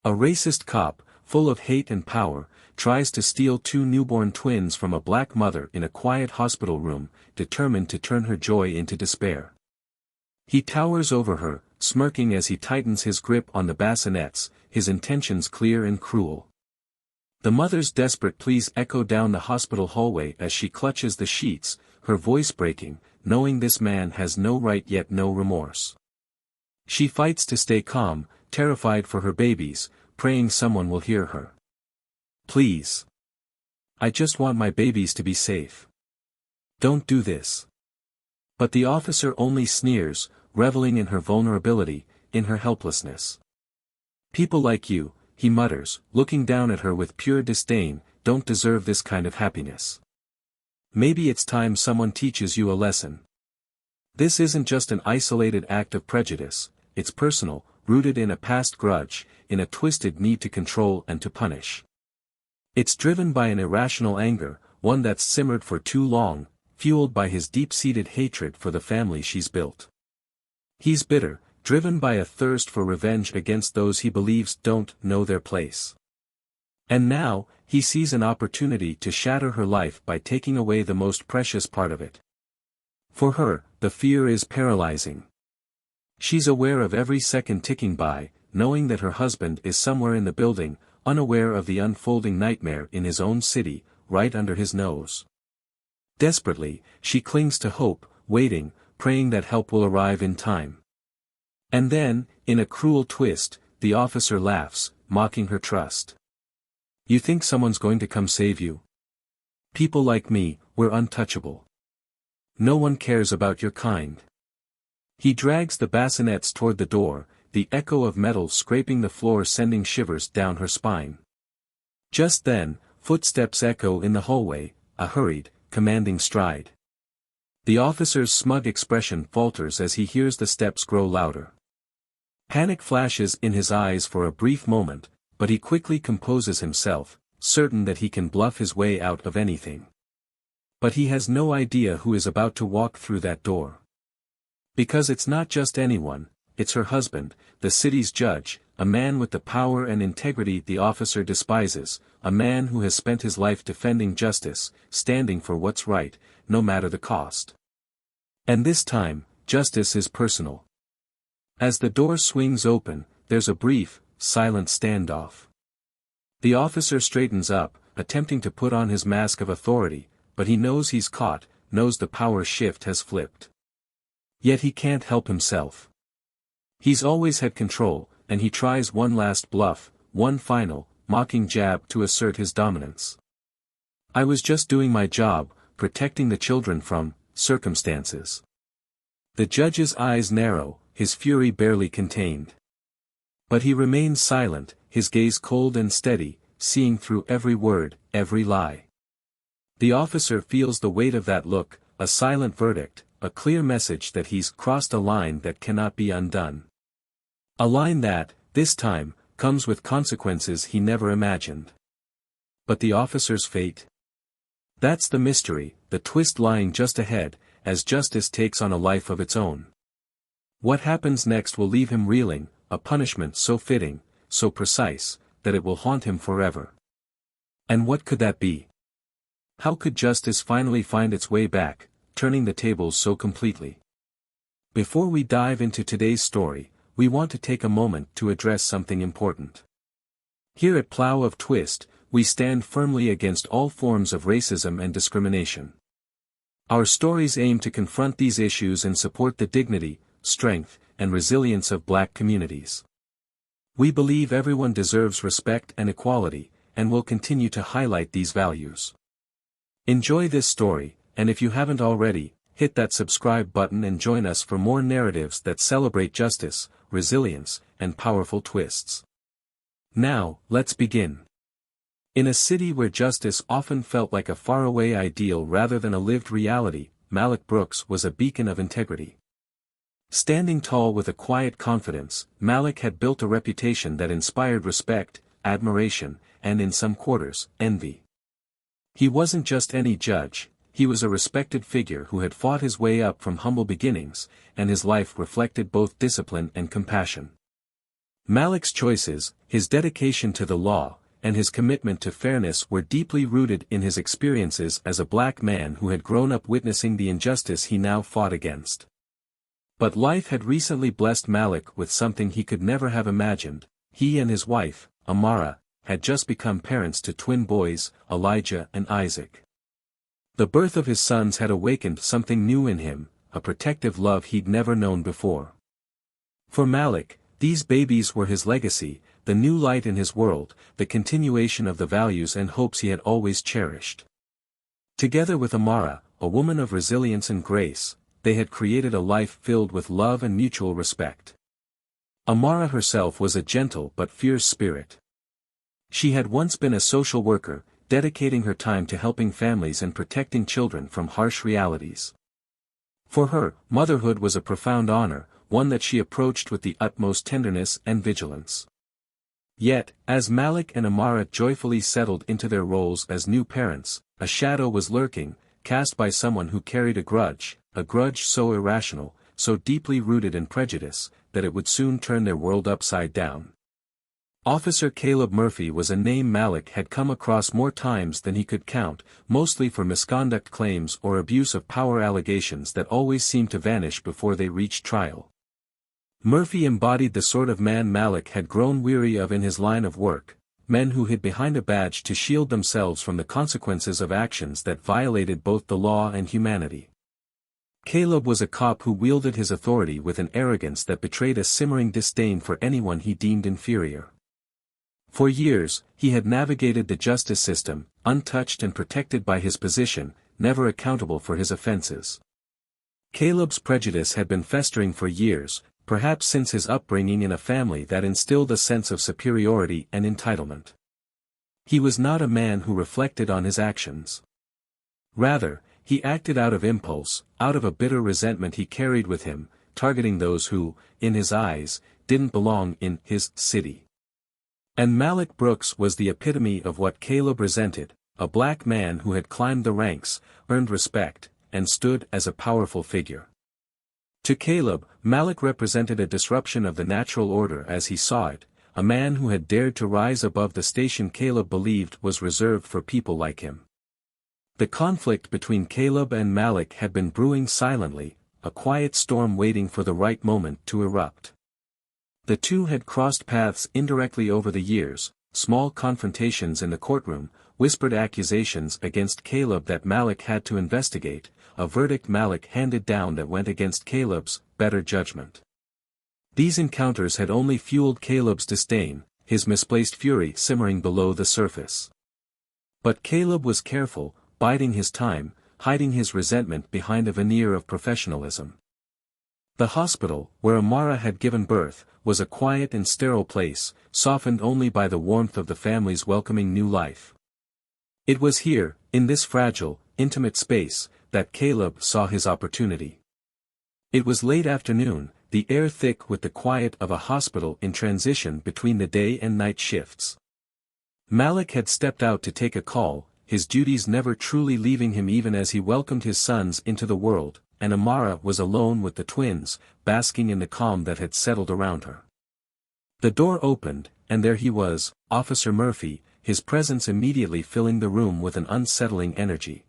A racist cop, full of hate and power, tries to steal two newborn twins from a black mother in a quiet hospital room, determined to turn her joy into despair. He towers over her, smirking as he tightens his grip on the bassinets, his intentions clear and cruel. The mother's desperate pleas echo down the hospital hallway as she clutches the sheets, her voice breaking, knowing this man has no right yet no remorse. She fights to stay calm, terrified for her babies, praying someone will hear her. Please. I just want my babies to be safe. Don't do this. But the officer only sneers, reveling in her vulnerability, in her helplessness. People like you, he mutters, looking down at her with pure disdain, don't deserve this kind of happiness. Maybe it's time someone teaches you a lesson. This isn't just an isolated act of prejudice, it's personal, rooted in a past grudge, in a twisted need to control and to punish. It's driven by an irrational anger, one that's simmered for too long, fueled by his deep-seated hatred for the family she's built. He's bitter, driven by a thirst for revenge against those he believes don't know their place. And now, he sees an opportunity to shatter her life by taking away the most precious part of it. For her, the fear is paralyzing. She's aware of every second ticking by, knowing that her husband is somewhere in the building, unaware of the unfolding nightmare in his own city, right under his nose. Desperately, she clings to hope, waiting, praying that help will arrive in time. And then, in a cruel twist, the officer laughs, mocking her trust. You think someone's going to come save you? People like me, we're untouchable. No one cares about your kind. He drags the bassinets toward the door, the echo of metal scraping the floor sending shivers down her spine. Just then, footsteps echo in the hallway, a hurried, commanding stride. The officer's smug expression falters as he hears the steps grow louder. Panic flashes in his eyes for a brief moment, but he quickly composes himself, certain that he can bluff his way out of anything. But he has no idea who is about to walk through that door. Because it's not just anyone, it's her husband, the city's judge, a man with the power and integrity the officer despises, a man who has spent his life defending justice, standing for what's right, no matter the cost. And this time, justice is personal. As the door swings open, there's a brief, silent standoff. The officer straightens up, attempting to put on his mask of authority, but he knows he's caught, knows the power shift has flipped. Yet he can't help himself. He's always had control, and he tries one last bluff, one final, mocking jab to assert his dominance. I was just doing my job, protecting the children from circumstances. The judge's eyes narrow, his fury barely contained. But he remains silent, his gaze cold and steady, seeing through every word, every lie. The officer feels the weight of that look, a silent verdict, a clear message that he's crossed a line that cannot be undone. A line that, this time, comes with consequences he never imagined. But the officer's fate? That's the mystery, the twist lying just ahead, as justice takes on a life of its own. What happens next will leave him reeling, a punishment so fitting, so precise, that it will haunt him forever. And what could that be? How could justice finally find its way back, turning the tables so completely? Before we dive into today's story, we want to take a moment to address something important. Here at Plow of Twist, we stand firmly against all forms of racism and discrimination. Our stories aim to confront these issues and support the dignity, strength, and resilience of Black communities. We believe everyone deserves respect and equality, and will continue to highlight these values. Enjoy this story, and if you haven't already, hit that subscribe button and join us for more narratives that celebrate justice, resilience, and powerful twists. Now, let's begin. In a city where justice often felt like a faraway ideal rather than a lived reality, Malik Brooks was a beacon of integrity. Standing tall with a quiet confidence, Malik had built a reputation that inspired respect, admiration, and in some quarters, envy. He wasn't just any judge, he was a respected figure who had fought his way up from humble beginnings, and his life reflected both discipline and compassion. Malik's choices, his dedication to the law, and his commitment to fairness were deeply rooted in his experiences as a black man who had grown up witnessing the injustice he now fought against. But life had recently blessed Malik with something he could never have imagined. He and his wife, Amara, had just become parents to twin boys, Elijah and Isaac. The birth of his sons had awakened something new in him, a protective love he'd never known before. For Malik, these babies were his legacy, the new light in his world, the continuation of the values and hopes he had always cherished. Together with Amara, a woman of resilience and grace, they had created a life filled with love and mutual respect. Amara herself was a gentle but fierce spirit. She had once been a social worker, dedicating her time to helping families and protecting children from harsh realities. For her, motherhood was a profound honor, one that she approached with the utmost tenderness and vigilance. Yet, as Malik and Amara joyfully settled into their roles as new parents, a shadow was lurking, cast by someone who carried a grudge so irrational, so deeply rooted in prejudice, that it would soon turn their world upside down. Officer Caleb Murphy was a name Malik had come across more times than he could count, mostly for misconduct claims or abuse of power allegations that always seemed to vanish before they reached trial. Murphy embodied the sort of man Malik had grown weary of in his line of work, men who hid behind a badge to shield themselves from the consequences of actions that violated both the law and humanity. Caleb was a cop who wielded his authority with an arrogance that betrayed a simmering disdain for anyone he deemed inferior. For years, he had navigated the justice system, untouched and protected by his position, never accountable for his offenses. Caleb's prejudice had been festering for years, perhaps since his upbringing in a family that instilled a sense of superiority and entitlement. He was not a man who reflected on his actions. Rather, he acted out of impulse, out of a bitter resentment he carried with him, targeting those who, in his eyes, didn't belong in his city. And Malik Brooks was the epitome of what Caleb resented, a black man who had climbed the ranks, earned respect, and stood as a powerful figure. To Caleb, Malik represented a disruption of the natural order as he saw it, a man who had dared to rise above the station Caleb believed was reserved for people like him. The conflict between Caleb and Malik had been brewing silently, a quiet storm waiting for the right moment to erupt. The two had crossed paths indirectly over the years, small confrontations in the courtroom, whispered accusations against Caleb that Malik had to investigate, a verdict Malik handed down that went against Caleb's better judgment. These encounters had only fueled Caleb's disdain, his misplaced fury simmering below the surface. But Caleb was careful, biding his time, hiding his resentment behind a veneer of professionalism. The hospital, where Amara had given birth, was a quiet and sterile place, softened only by the warmth of the family's welcoming new life. It was here, in this fragile, intimate space, that Caleb saw his opportunity. It was late afternoon, the air thick with the quiet of a hospital in transition between the day and night shifts. Malik had stepped out to take a call, his duties never truly leaving him even as he welcomed his sons into the world, and Amara was alone with the twins, basking in the calm that had settled around her. The door opened, and there he was, Officer Murphy, his presence immediately filling the room with an unsettling energy.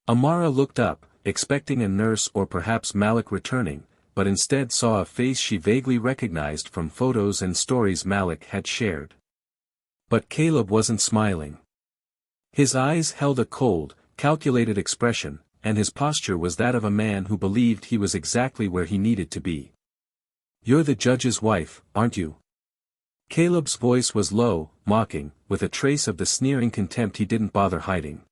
Amara looked up, expecting a nurse or perhaps Malik returning, but instead saw a face she vaguely recognized from photos and stories Malik had shared. But Caleb wasn't smiling. His eyes held a cold, calculated expression, and his posture was that of a man who believed he was exactly where he needed to be. "You're the judge's wife, aren't you?" Caleb's voice was low, mocking, with a trace of the sneering contempt he didn't bother hiding.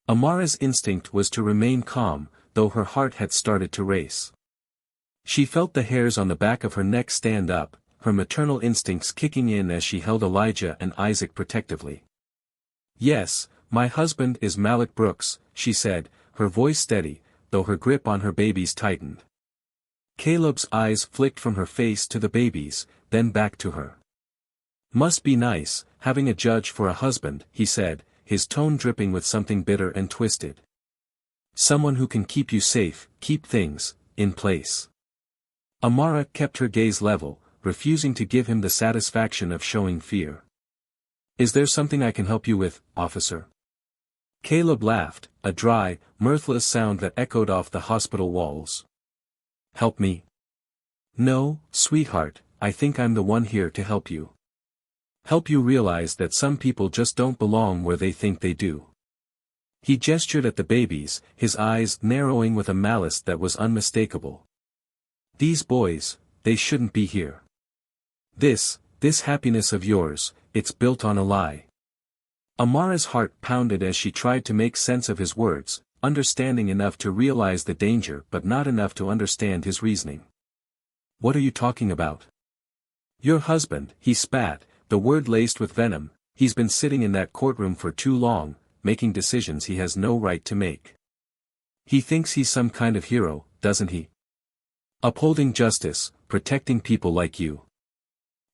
Amara's instinct was to remain calm, though her heart had started to race. She felt the hairs on the back of her neck stand up, her maternal instincts kicking in as she held Elijah and Isaac protectively. "Yes, my husband is Malik Brooks," she said, her voice steady, though her grip on her babies tightened. Caleb's eyes flicked from her face to the babies, then back to her. "Must be nice, having a judge for a husband," he said, his tone dripping with something bitter and twisted. "Someone who can keep you safe, keep things in place." Amara kept her gaze level, refusing to give him the satisfaction of showing fear. "Is there something I can help you with, officer?" Caleb laughed, a dry, mirthless sound that echoed off the hospital walls. "Help me?" "No, sweetheart, I think I'm the one here to help you. Help you realize that some people just don't belong where they think they do." He gestured at the babies, his eyes narrowing with a malice that was unmistakable. "These boys, they shouldn't be here. This happiness of yours, it's built on a lie." Amara's heart pounded as she tried to make sense of his words, understanding enough to realize the danger but not enough to understand his reasoning. "What are you talking about?" "Your husband," he spat, the word laced with venom. "He's been sitting in that courtroom for too long, making decisions he has no right to make. He thinks he's some kind of hero, doesn't he? Upholding justice, protecting people like you."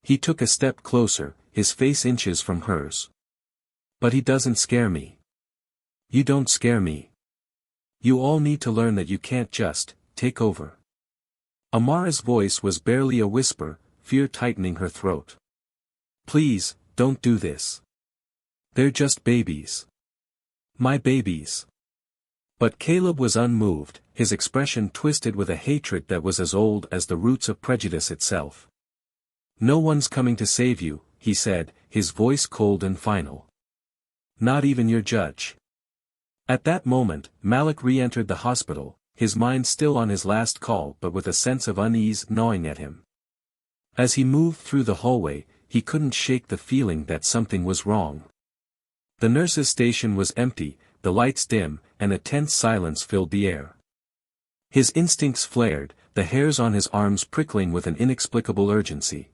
He took a step closer, his face inches from hers. "But he doesn't scare me. You don't scare me. You all need to learn that you can't just take over." Amara's voice was barely a whisper, fear tightening her throat. "Please, don't do this. They're just babies. My babies." But Caleb was unmoved, his expression twisted with a hatred that was as old as the roots of prejudice itself. "No one's coming to save you," he said, his voice cold and final. "Not even your judge." At that moment, Malik re-entered the hospital, his mind still on his last call but with a sense of unease gnawing at him. As he moved through the hallway, he couldn't shake the feeling that something was wrong. The nurse's station was empty, the lights dim, and a tense silence filled the air. His instincts flared, the hairs on his arms prickling with an inexplicable urgency.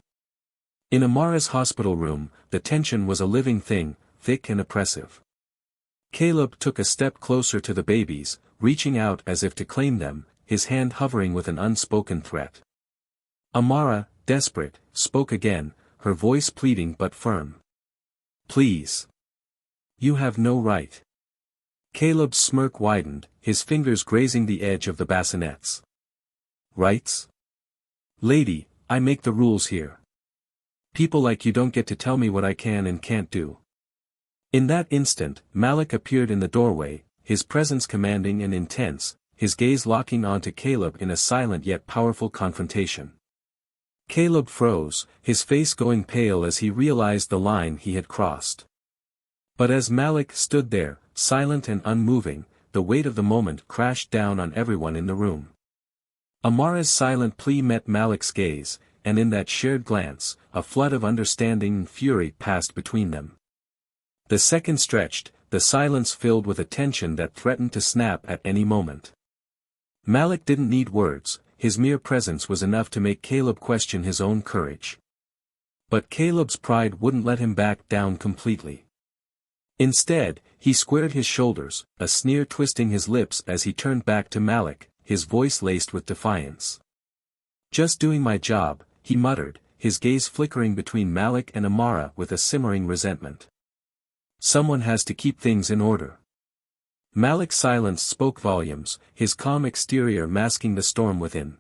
In Amara's hospital room, the tension was a living thing, thick and oppressive. Caleb took a step closer to the babies, reaching out as if to claim them, his hand hovering with an unspoken threat. Amara, desperate, spoke again, her voice pleading but firm. "Please. You have no right." Caleb's smirk widened, his fingers grazing the edge of the bassinets. "Rights? Lady, I make the rules here. People like you don't get to tell me what I can and can't do." In that instant, Malik appeared in the doorway, his presence commanding and intense, his gaze locking onto Caleb in a silent yet powerful confrontation. Caleb froze, his face going pale as he realized the line he had crossed. But as Malik stood there, silent and unmoving, the weight of the moment crashed down on everyone in the room. Amara's silent plea met Malik's gaze, and in that shared glance, a flood of understanding and fury passed between them. The second stretched, the silence filled with a tension that threatened to snap at any moment. Malik didn't need words, his mere presence was enough to make Caleb question his own courage. But Caleb's pride wouldn't let him back down completely. Instead, he squared his shoulders, a sneer twisting his lips as he turned back to Malik, his voice laced with defiance. "Just doing my job," he muttered, his gaze flickering between Malik and Amara with a simmering resentment. "Someone has to keep things in order." Malik's silence spoke volumes, his calm exterior masking the storm within.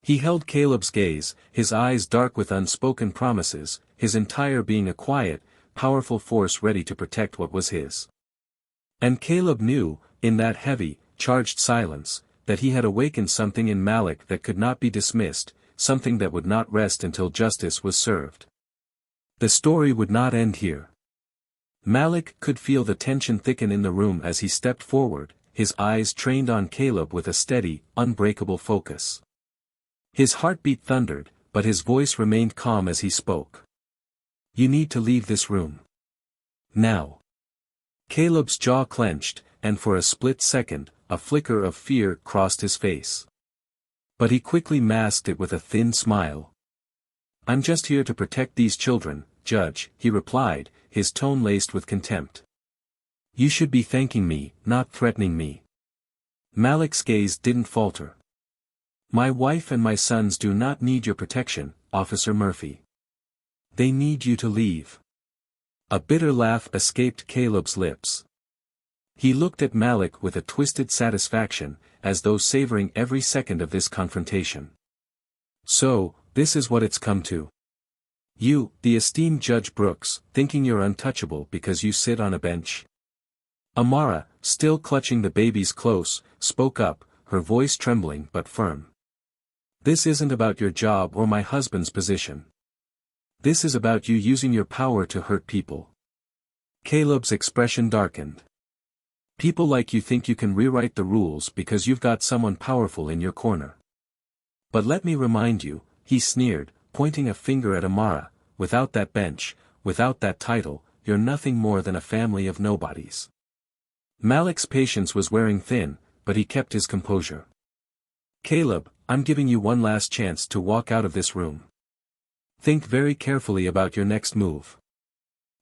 He held Caleb's gaze, his eyes dark with unspoken promises, his entire being a quiet, powerful force ready to protect what was his. And Caleb knew, in that heavy, charged silence, that he had awakened something in Malik that could not be dismissed, something that would not rest until justice was served. The story would not end here. Malik could feel the tension thicken in the room as he stepped forward, his eyes trained on Caleb with a steady, unbreakable focus. His heartbeat thundered, but his voice remained calm as he spoke. "You need to leave this room. Now." Caleb's jaw clenched, and for a split second, a flicker of fear crossed his face. But he quickly masked it with a thin smile. "I'm just here to protect these children, Judge," he replied, his tone laced with contempt. "You should be thanking me, not threatening me." Malik's gaze didn't falter. "My wife and my sons do not need your protection, Officer Murphy. They need you to leave." A bitter laugh escaped Caleb's lips. He looked at Malik with a twisted satisfaction, as though savoring every second of this confrontation. "So, this is what it's come to. You, the esteemed Judge Brooks, thinking you're untouchable because you sit on a bench? Amara, still clutching the babies close, spoke up, her voice trembling but firm. This isn't about your job or my husband's position. This is about you using your power to hurt people. Caleb's expression darkened. People like you think you can rewrite the rules because you've got someone powerful in your corner. But let me remind you, he sneered, pointing a finger at Amara, without that bench, without that title, you're nothing more than a family of nobodies. Malik's patience was wearing thin, but he kept his composure. Caleb, I'm giving you one last chance to walk out of this room. Think very carefully about your next move.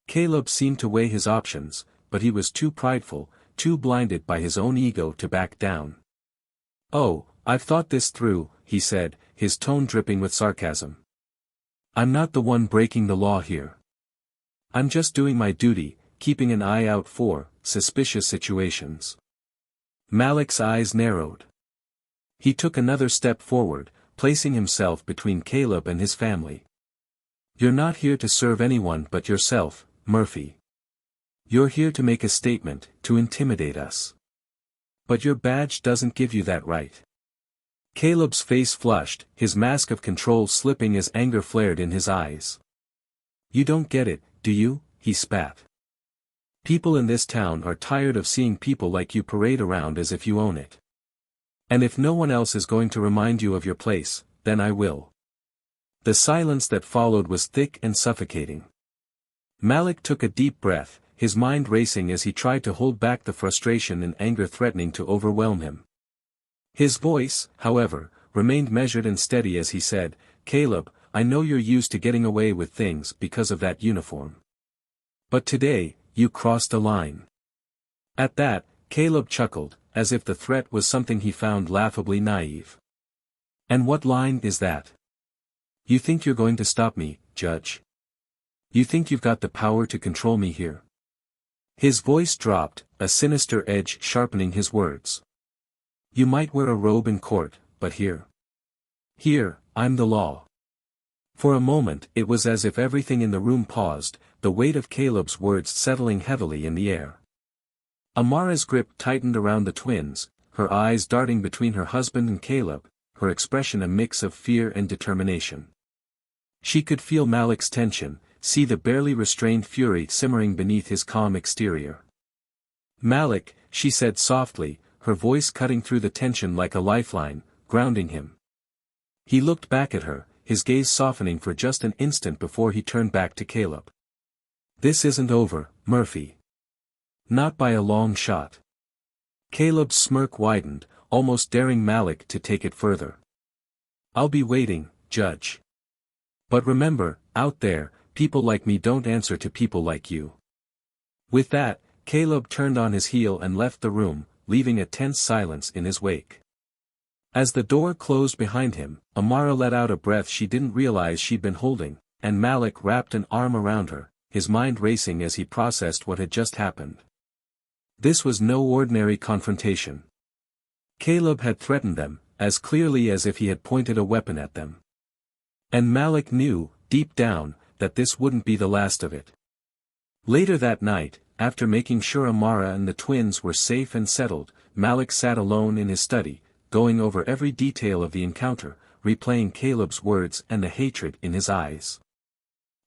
Caleb seemed to weigh his options, but he was too prideful, too blinded by his own ego to back down. Oh, I've thought this through, he said, his tone dripping with sarcasm. I'm not the one breaking the law here. I'm just doing my duty, keeping an eye out for suspicious situations. Malik's eyes narrowed. He took another step forward, placing himself between Caleb and his family. You're not here to serve anyone but yourself, Murphy. You're here to make a statement, to intimidate us. But your badge doesn't give you that right. Caleb's face flushed, his mask of control slipping as anger flared in his eyes. You don't get it, do you? He spat. People in this town are tired of seeing people like you parade around as if you own it. And if no one else is going to remind you of your place, then I will. The silence that followed was thick and suffocating. Malik took a deep breath, his mind racing as he tried to hold back the frustration and anger threatening to overwhelm him. His voice, however, remained measured and steady as he said, Caleb, I know you're used to getting away with things because of that uniform. But today, you crossed a line. At that, Caleb chuckled, as if the threat was something he found laughably naive. And what line is that? You think you're going to stop me, Judge? You think you've got the power to control me here? His voice dropped, a sinister edge sharpening his words. You might wear a robe in court, but here, I'm the law. For a moment it was as if everything in the room paused, the weight of Caleb's words settling heavily in the air. Amara's grip tightened around the twins, her eyes darting between her husband and Caleb, her expression a mix of fear and determination. She could feel Malik's tension, see the barely restrained fury simmering beneath his calm exterior. Malik, she said softly, her voice cutting through the tension like a lifeline, grounding him. He looked back at her, his gaze softening for just an instant before he turned back to Caleb. This isn't over, Murphy. Not by a long shot. Caleb's smirk widened, almost daring Malik to take it further. I'll be waiting, Judge. But remember, out there, people like me don't answer to people like you. With that, Caleb turned on his heel and left the room, leaving a tense silence in his wake. As the door closed behind him, Amara let out a breath she didn't realize she'd been holding, and Malik wrapped an arm around her, his mind racing as he processed what had just happened. This was no ordinary confrontation. Caleb had threatened them, as clearly as if he had pointed a weapon at them. And Malik knew, deep down, that this wouldn't be the last of it. Later that night, after making sure Amara and the twins were safe and settled, Malik sat alone in his study, going over every detail of the encounter, replaying Caleb's words and the hatred in his eyes.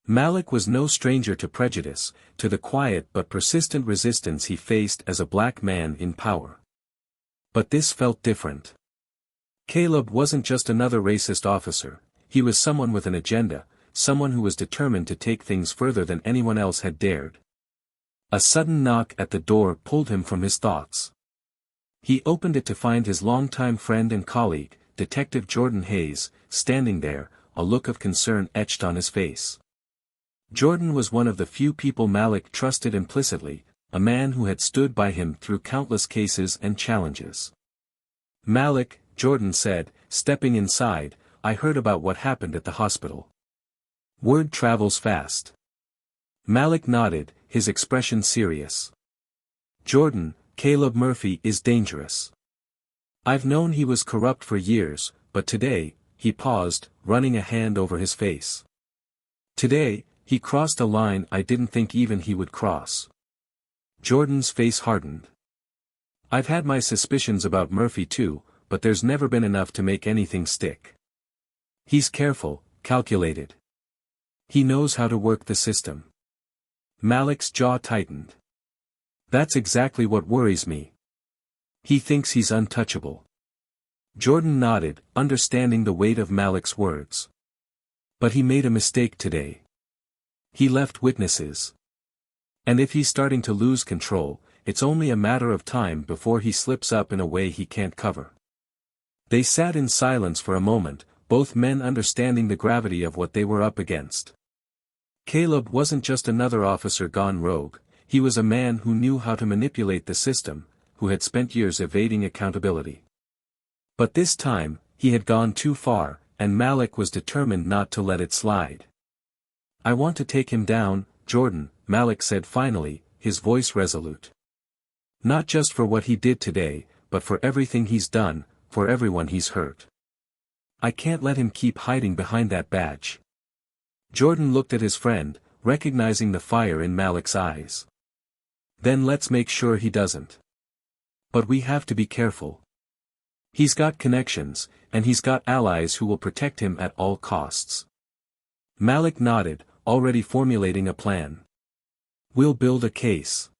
Malik was no stranger to prejudice, to the quiet but persistent resistance he faced as a black man in power. But this felt different. Caleb wasn't just another racist officer, he was someone with an agenda, someone who was determined to take things further than anyone else had dared. A sudden knock at the door pulled him from his thoughts. He opened it to find his longtime friend and colleague, Detective Jordan Hayes, standing there, a look of concern etched on his face. Jordan was one of the few people Malik trusted implicitly, a man who had stood by him through countless cases and challenges. Malik, Jordan said, stepping inside, I heard about what happened at the hospital. Word travels fast. Malik nodded, his expression serious. Jordan, Caleb Murphy is dangerous. I've known he was corrupt for years, but today, he paused, running a hand over his face. Today, he crossed a line I didn't think even he would cross. Jordan's face hardened. I've had my suspicions about Murphy too, but there's never been enough to make anything stick. He's careful, calculated. He knows how to work the system. Malik's jaw tightened. That's exactly what worries me. He thinks he's untouchable. Jordan nodded, understanding the weight of Malik's words. But he made a mistake today. He left witnesses. And if he's starting to lose control, it's only a matter of time before he slips up in a way he can't cover. They sat in silence for a moment, both men understanding the gravity of what they were up against. Caleb wasn't just another officer gone rogue, he was a man who knew how to manipulate the system, who had spent years evading accountability. But this time, he had gone too far, and Malik was determined not to let it slide. I want to take him down, Jordan, Malik said finally, his voice resolute. Not just for what he did today, but for everything he's done, for everyone he's hurt. I can't let him keep hiding behind that badge. Jordan looked at his friend, recognizing the fire in Malik's eyes. Then let's make sure he doesn't. But we have to be careful. He's got connections, and he's got allies who will protect him at all costs. Malik nodded, already formulating a plan. We'll build a case.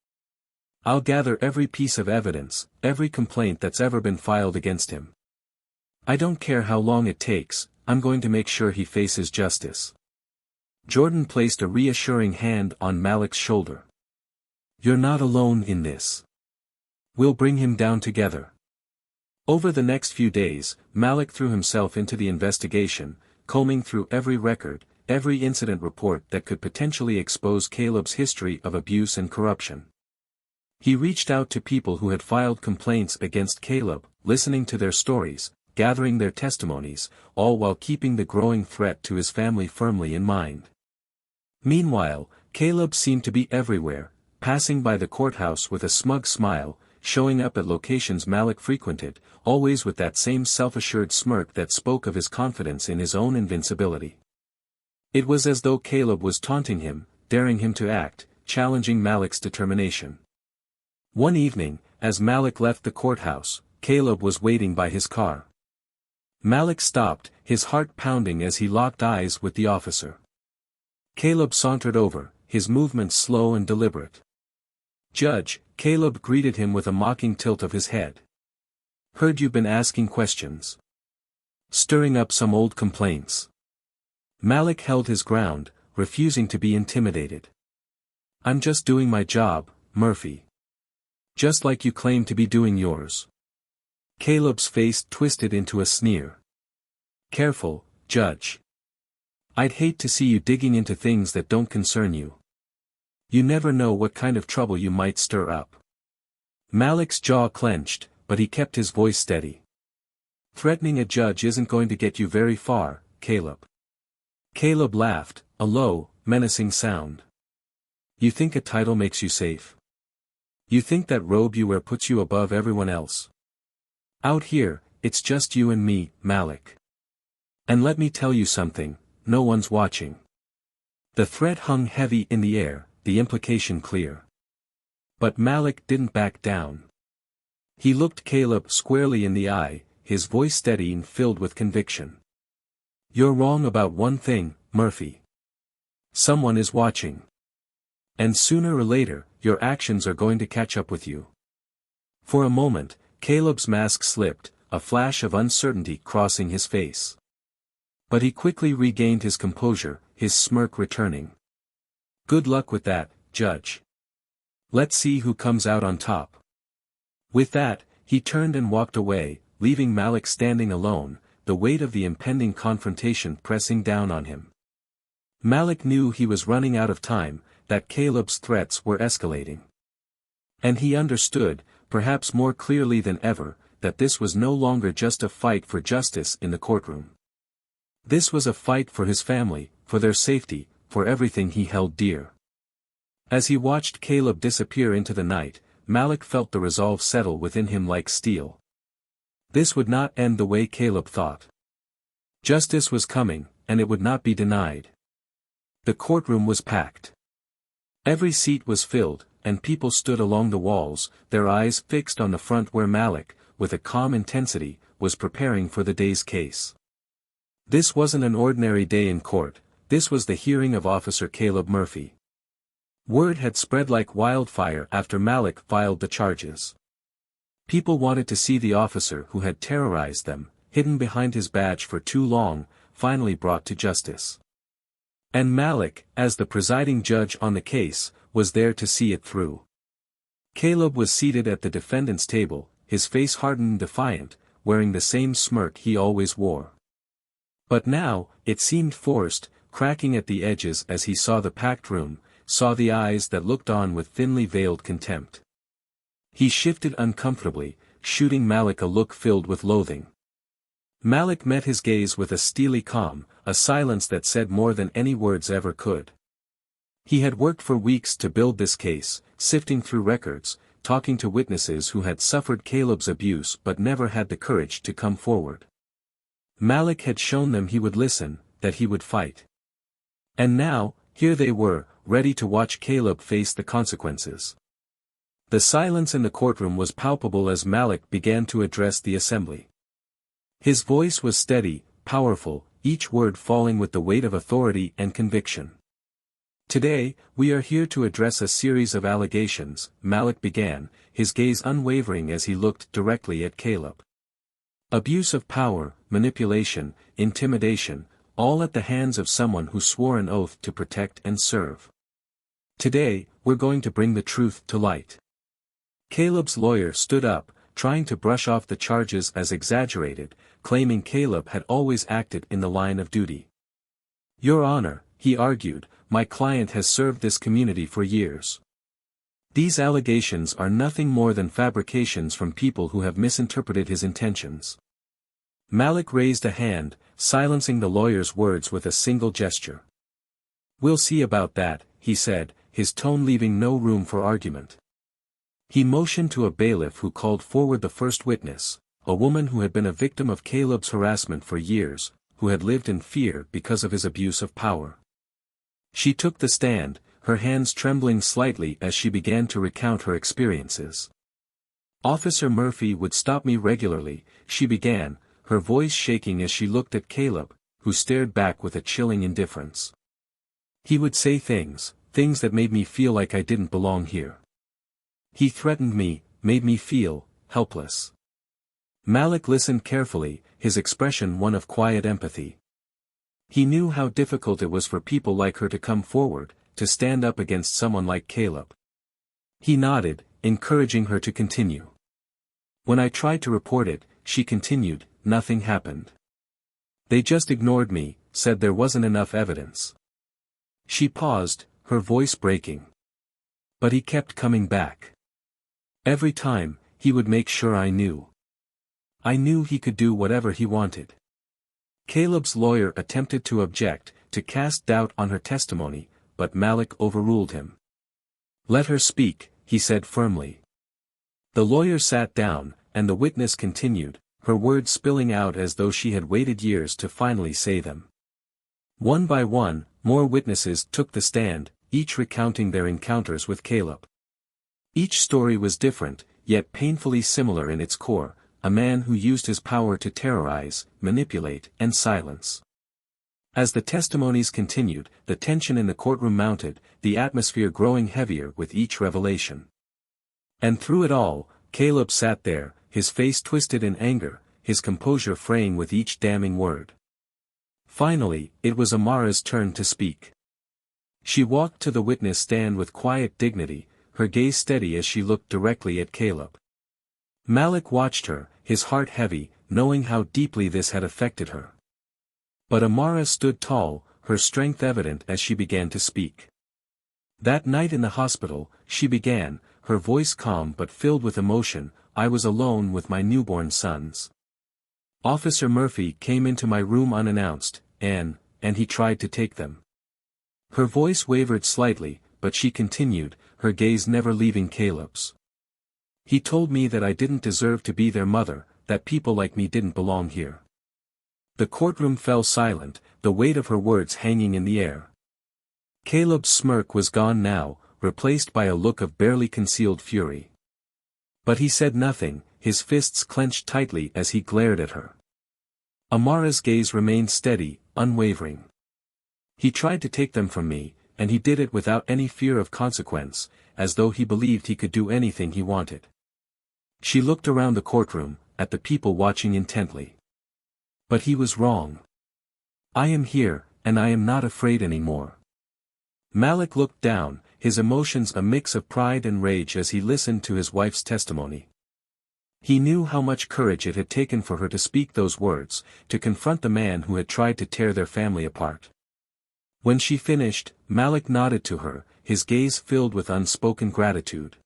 I'll gather every piece of evidence, every complaint that's ever been filed against him. I don't care how long it takes, I'm going to make sure he faces justice. Jordan placed a reassuring hand on Malik's shoulder. You're not alone in this. We'll bring him down together. Over the next few days, Malik threw himself into the investigation, combing through every record, every incident report that could potentially expose Caleb's history of abuse and corruption. He reached out to people who had filed complaints against Caleb, listening to their stories, gathering their testimonies, all while keeping the growing threat to his family firmly in mind. Meanwhile, Caleb seemed to be everywhere, passing by the courthouse with a smug smile, showing up at locations Malik frequented, always with that same self-assured smirk that spoke of his confidence in his own invincibility. It was as though Caleb was taunting him, daring him to act, challenging Malik's determination. One evening, as Malik left the courthouse, Caleb was waiting by his car. Malik stopped, his heart pounding as he locked eyes with the officer. Caleb sauntered over, his movements slow and deliberate. Judge, Caleb greeted him with a mocking tilt of his head. Heard you've been asking questions. Stirring up some old complaints. Malik held his ground, refusing to be intimidated. I'm just doing my job, Murphy. Just like you claim to be doing yours. Caleb's face twisted into a sneer. Careful, Judge. I'd hate to see you digging into things that don't concern you. You never know what kind of trouble you might stir up. Malik's jaw clenched, but he kept his voice steady. Threatening a judge isn't going to get you very far, Caleb. Caleb laughed, a low, menacing sound. You think a title makes you safe? You think that robe you wear puts you above everyone else? Out here, it's just you and me, Malik. And let me tell you something, no one's watching. The threat hung heavy in the air, the implication clear. But Malik didn't back down. He looked Caleb squarely in the eye, his voice steady and filled with conviction. You're wrong about one thing, Murphy. Someone is watching. And sooner or later, your actions are going to catch up with you. For a moment, Caleb's mask slipped, a flash of uncertainty crossing his face. But he quickly regained his composure, his smirk returning. Good luck with that, Judge. Let's see who comes out on top. With that, he turned and walked away, leaving Malik standing alone, the weight of the impending confrontation pressing down on him. Malik knew he was running out of time, that Caleb's threats were escalating. And he understood, perhaps more clearly than ever, that this was no longer just a fight for justice in the courtroom. This was a fight for his family, for their safety, for everything he held dear. As he watched Caleb disappear into the night, Malik felt the resolve settle within him like steel. This would not end the way Caleb thought. Justice was coming, and it would not be denied. The courtroom was packed. Every seat was filled, and people stood along the walls, their eyes fixed on the front where Malik, with a calm intensity, was preparing for the day's case. This wasn't an ordinary day in court, this was the hearing of Officer Caleb Murphy. Word had spread like wildfire after Malik filed the charges. People wanted to see the officer who had terrorized them, hidden behind his badge for too long, finally brought to justice. And Malik, as the presiding judge on the case, was there to see it through. Caleb was seated at the defendant's table, his face hardened and defiant, wearing the same smirk he always wore. But now, it seemed forced, cracking at the edges as he saw the packed room, saw the eyes that looked on with thinly veiled contempt. He shifted uncomfortably, shooting Malik a look filled with loathing. Malik met his gaze with a steely calm, a silence that said more than any words ever could. He had worked for weeks to build this case, sifting through records, talking to witnesses who had suffered Caleb's abuse but never had the courage to come forward. Malik had shown them he would listen, that he would fight. And now, here they were, ready to watch Caleb face the consequences. The silence in the courtroom was palpable as Malik began to address the assembly. His voice was steady, powerful, each word falling with the weight of authority and conviction. Today, we are here to address a series of allegations, Malik began, his gaze unwavering as he looked directly at Caleb. Abuse of power, manipulation, intimidation, all at the hands of someone who swore an oath to protect and serve. Today, we're going to bring the truth to light. Caleb's lawyer stood up, trying to brush off the charges as exaggerated, claiming Caleb had always acted in the line of duty. Your Honor, he argued, my client has served this community for years. These allegations are nothing more than fabrications from people who have misinterpreted his intentions. Malik raised a hand, silencing the lawyer's words with a single gesture. We'll see about that, he said, his tone leaving no room for argument. He motioned to a bailiff who called forward the first witness, a woman who had been a victim of Caleb's harassment for years, who had lived in fear because of his abuse of power. She took the stand, her hands trembling slightly as she began to recount her experiences. Officer Murphy would stop me regularly, she began, her voice shaking as she looked at Caleb, who stared back with a chilling indifference. He would say things that made me feel like I didn't belong here. He threatened me, made me feel helpless. Malik listened carefully, his expression one of quiet empathy. He knew how difficult it was for people like her to come forward, to stand up against someone like Caleb. He nodded, encouraging her to continue. When I tried to report it, she continued, nothing happened. They just ignored me, said there wasn't enough evidence. She paused, her voice breaking. But he kept coming back. Every time, he would make sure I knew. I knew he could do whatever he wanted. Caleb's lawyer attempted to object, to cast doubt on her testimony, but Malik overruled him. Let her speak, he said firmly. The lawyer sat down, and the witness continued, her words spilling out as though she had waited years to finally say them. One by one, more witnesses took the stand, each recounting their encounters with Caleb. Each story was different, yet painfully similar in its core, a man who used his power to terrorize, manipulate, and silence. As the testimonies continued, the tension in the courtroom mounted, the atmosphere growing heavier with each revelation. And through it all, Caleb sat there, his face twisted in anger, his composure fraying with each damning word. Finally, it was Amara's turn to speak. She walked to the witness stand with quiet dignity, her gaze steady as she looked directly at Caleb. Malik watched her, his heart heavy, knowing how deeply this had affected her. But Amara stood tall, her strength evident as she began to speak. That night in the hospital, she began, her voice calm but filled with emotion, I was alone with my newborn sons. Officer Murphy came into my room unannounced, and he tried to take them. Her voice wavered slightly, but she continued, her gaze never leaving Caleb's. He told me that I didn't deserve to be their mother, that people like me didn't belong here. The courtroom fell silent, the weight of her words hanging in the air. Caleb's smirk was gone now, replaced by a look of barely concealed fury. But he said nothing, his fists clenched tightly as he glared at her. Amara's gaze remained steady, unwavering. He tried to take them from me, and he did it without any fear of consequence, as though he believed he could do anything he wanted. She looked around the courtroom, at the people watching intently. But he was wrong. I am here, and I am not afraid anymore. Malik looked down, his emotions a mix of pride and rage as he listened to his wife's testimony. He knew how much courage it had taken for her to speak those words, to confront the man who had tried to tear their family apart. When she finished, Malik nodded to her, his gaze filled with unspoken gratitude.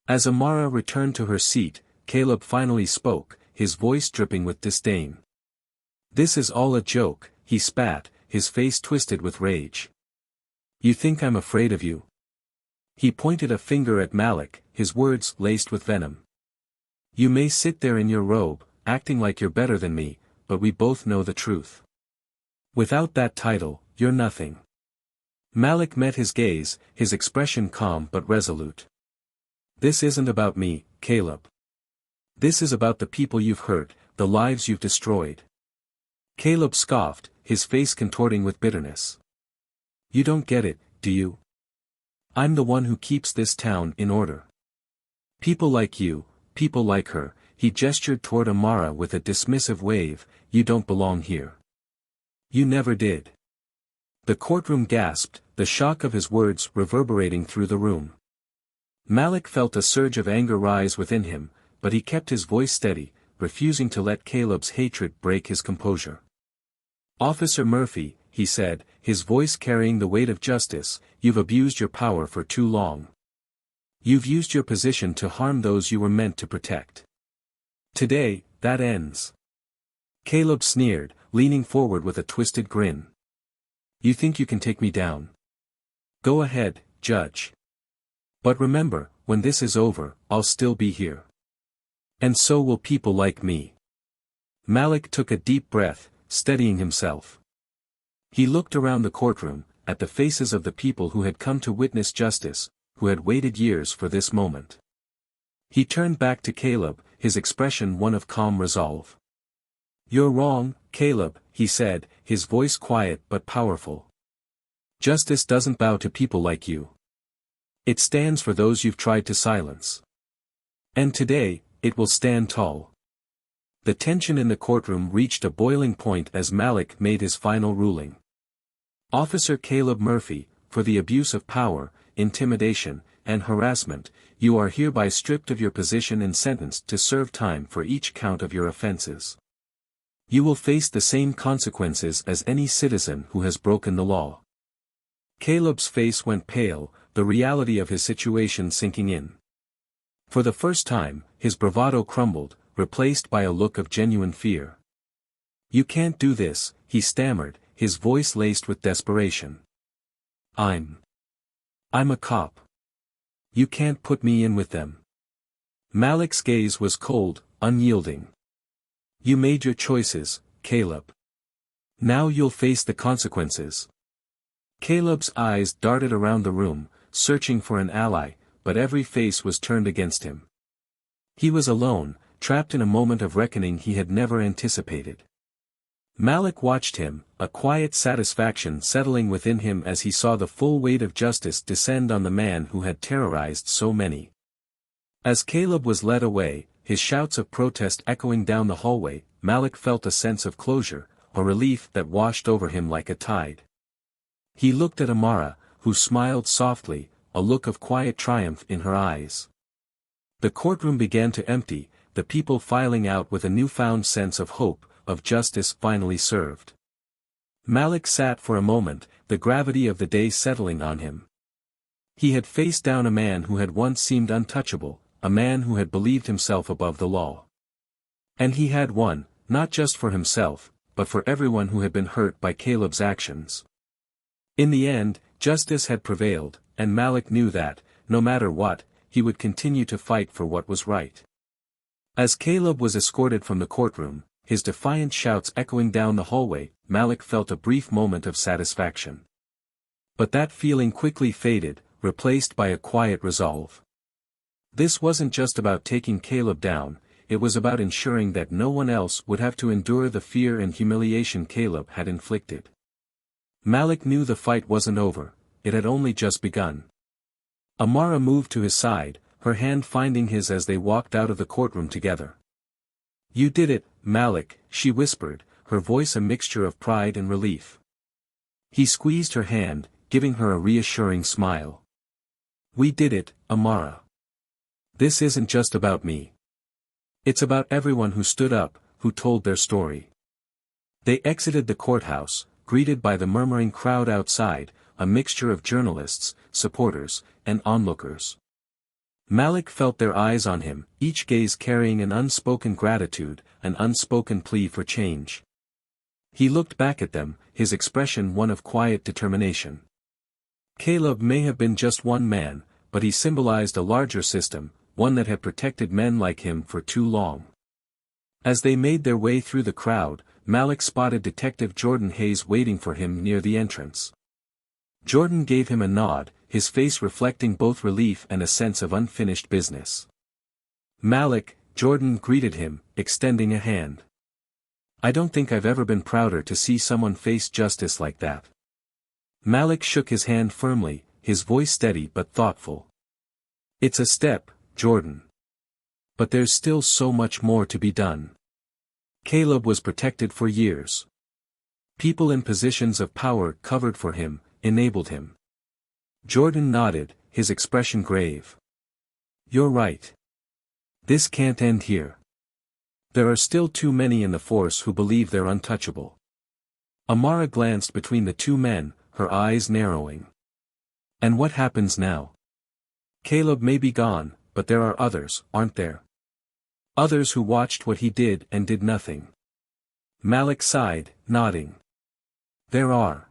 As Amara returned to her seat, Caleb finally spoke, his voice dripping with disdain. "This is all a joke," he spat, his face twisted with rage. "You think I'm afraid of you?" He pointed a finger at Malik, his words laced with venom. "You may sit there in your robe, acting like you're better than me, but we both know the truth. Without that title, you're nothing." Malik met his gaze, his expression calm but resolute. "This isn't about me, Caleb. This is about the people you've hurt, the lives you've destroyed." Caleb scoffed, his face contorting with bitterness. "You don't get it, do you? I'm the one who keeps this town in order. People like you, people like her," he gestured toward Amara with a dismissive wave, "you don't belong here. You never did." The courtroom gasped, the shock of his words reverberating through the room. Malik felt a surge of anger rise within him, but he kept his voice steady, refusing to let Caleb's hatred break his composure. "Officer Murphy," he said, his voice carrying the weight of justice, "you've abused your power for too long. You've used your position to harm those you were meant to protect. Today, that ends." Caleb sneered, leaning forward with a twisted grin. "You think you can take me down? Go ahead, Judge. But remember, when this is over, I'll still be here. And so will people like me." Malik took a deep breath, steadying himself. He looked around the courtroom, at the faces of the people who had come to witness justice, who had waited years for this moment. He turned back to Caleb, his expression one of calm resolve. "You're wrong, Caleb," he said, his voice quiet but powerful. "Justice doesn't bow to people like you. It stands for those you've tried to silence. And today, it will stand tall." The tension in the courtroom reached a boiling point as Malik made his final ruling. "Officer Caleb Murphy, for the abuse of power, intimidation, and harassment, you are hereby stripped of your position and sentenced to serve time for each count of your offenses. You will face the same consequences as any citizen who has broken the law." Caleb's face went pale, the reality of his situation sinking in. For the first time, his bravado crumbled, replaced by a look of genuine fear. "You can't do this," he stammered, his voice laced with desperation. I'm a cop. You can't put me in with them." Malik's gaze was cold, unyielding. "You made your choices, Caleb. Now you'll face the consequences." Caleb's eyes darted around the room, searching for an ally, but every face was turned against him. He was alone, trapped in a moment of reckoning he had never anticipated. Malik watched him, a quiet satisfaction settling within him as he saw the full weight of justice descend on the man who had terrorized so many. As Caleb was led away, his shouts of protest echoing down the hallway, Malik felt a sense of closure, a relief that washed over him like a tide. He looked at Amara, who smiled softly, a look of quiet triumph in her eyes. The courtroom began to empty, the people filing out with a newfound sense of hope, of justice finally served. Malik sat for a moment, the gravity of the day settling on him. He had faced down a man who had once seemed untouchable, a man who had believed himself above the law. And he had won, not just for himself, but for everyone who had been hurt by Caleb's actions. In the end, justice had prevailed, and Malik knew that, no matter what, he would continue to fight for what was right. As Caleb was escorted from the courtroom, his defiant shouts echoing down the hallway, Malik felt a brief moment of satisfaction. But that feeling quickly faded, replaced by a quiet resolve. This wasn't just about taking Caleb down, it was about ensuring that no one else would have to endure the fear and humiliation Caleb had inflicted. Malik knew the fight wasn't over, it had only just begun. Amara moved to his side, her hand finding his as they walked out of the courtroom together. "You did it, Malik," she whispered, her voice a mixture of pride and relief. He squeezed her hand, giving her a reassuring smile. "We did it, Amara. This isn't just about me. It's about everyone who stood up, who told their story." They exited the courthouse, greeted by the murmuring crowd outside, a mixture of journalists, supporters, and onlookers. Malik felt their eyes on him, each gaze carrying an unspoken gratitude, an unspoken plea for change. He looked back at them, his expression one of quiet determination. Caleb may have been just one man, but he symbolized a larger system, one that had protected men like him for too long. As they made their way through the crowd, Malik spotted Detective Jordan Hayes waiting for him near the entrance. Jordan gave him a nod, his face reflecting both relief and a sense of unfinished business. "Malik," Jordan greeted him, extending a hand. "I don't think I've ever been prouder to see someone face justice like that." Malik shook his hand firmly, his voice steady but thoughtful. "It's a step, Jordan. But there's still so much more to be done." Caleb was protected for years. People in positions of power covered for him, enabled him. Jordan nodded, his expression grave. "You're right. This can't end here. There are still too many in the force who believe they're untouchable." Amara glanced between the two men, her eyes narrowing. "And what happens now? Caleb may be gone, but there are others, aren't there? Others who watched what he did and did nothing." Malik sighed, nodding. "There are.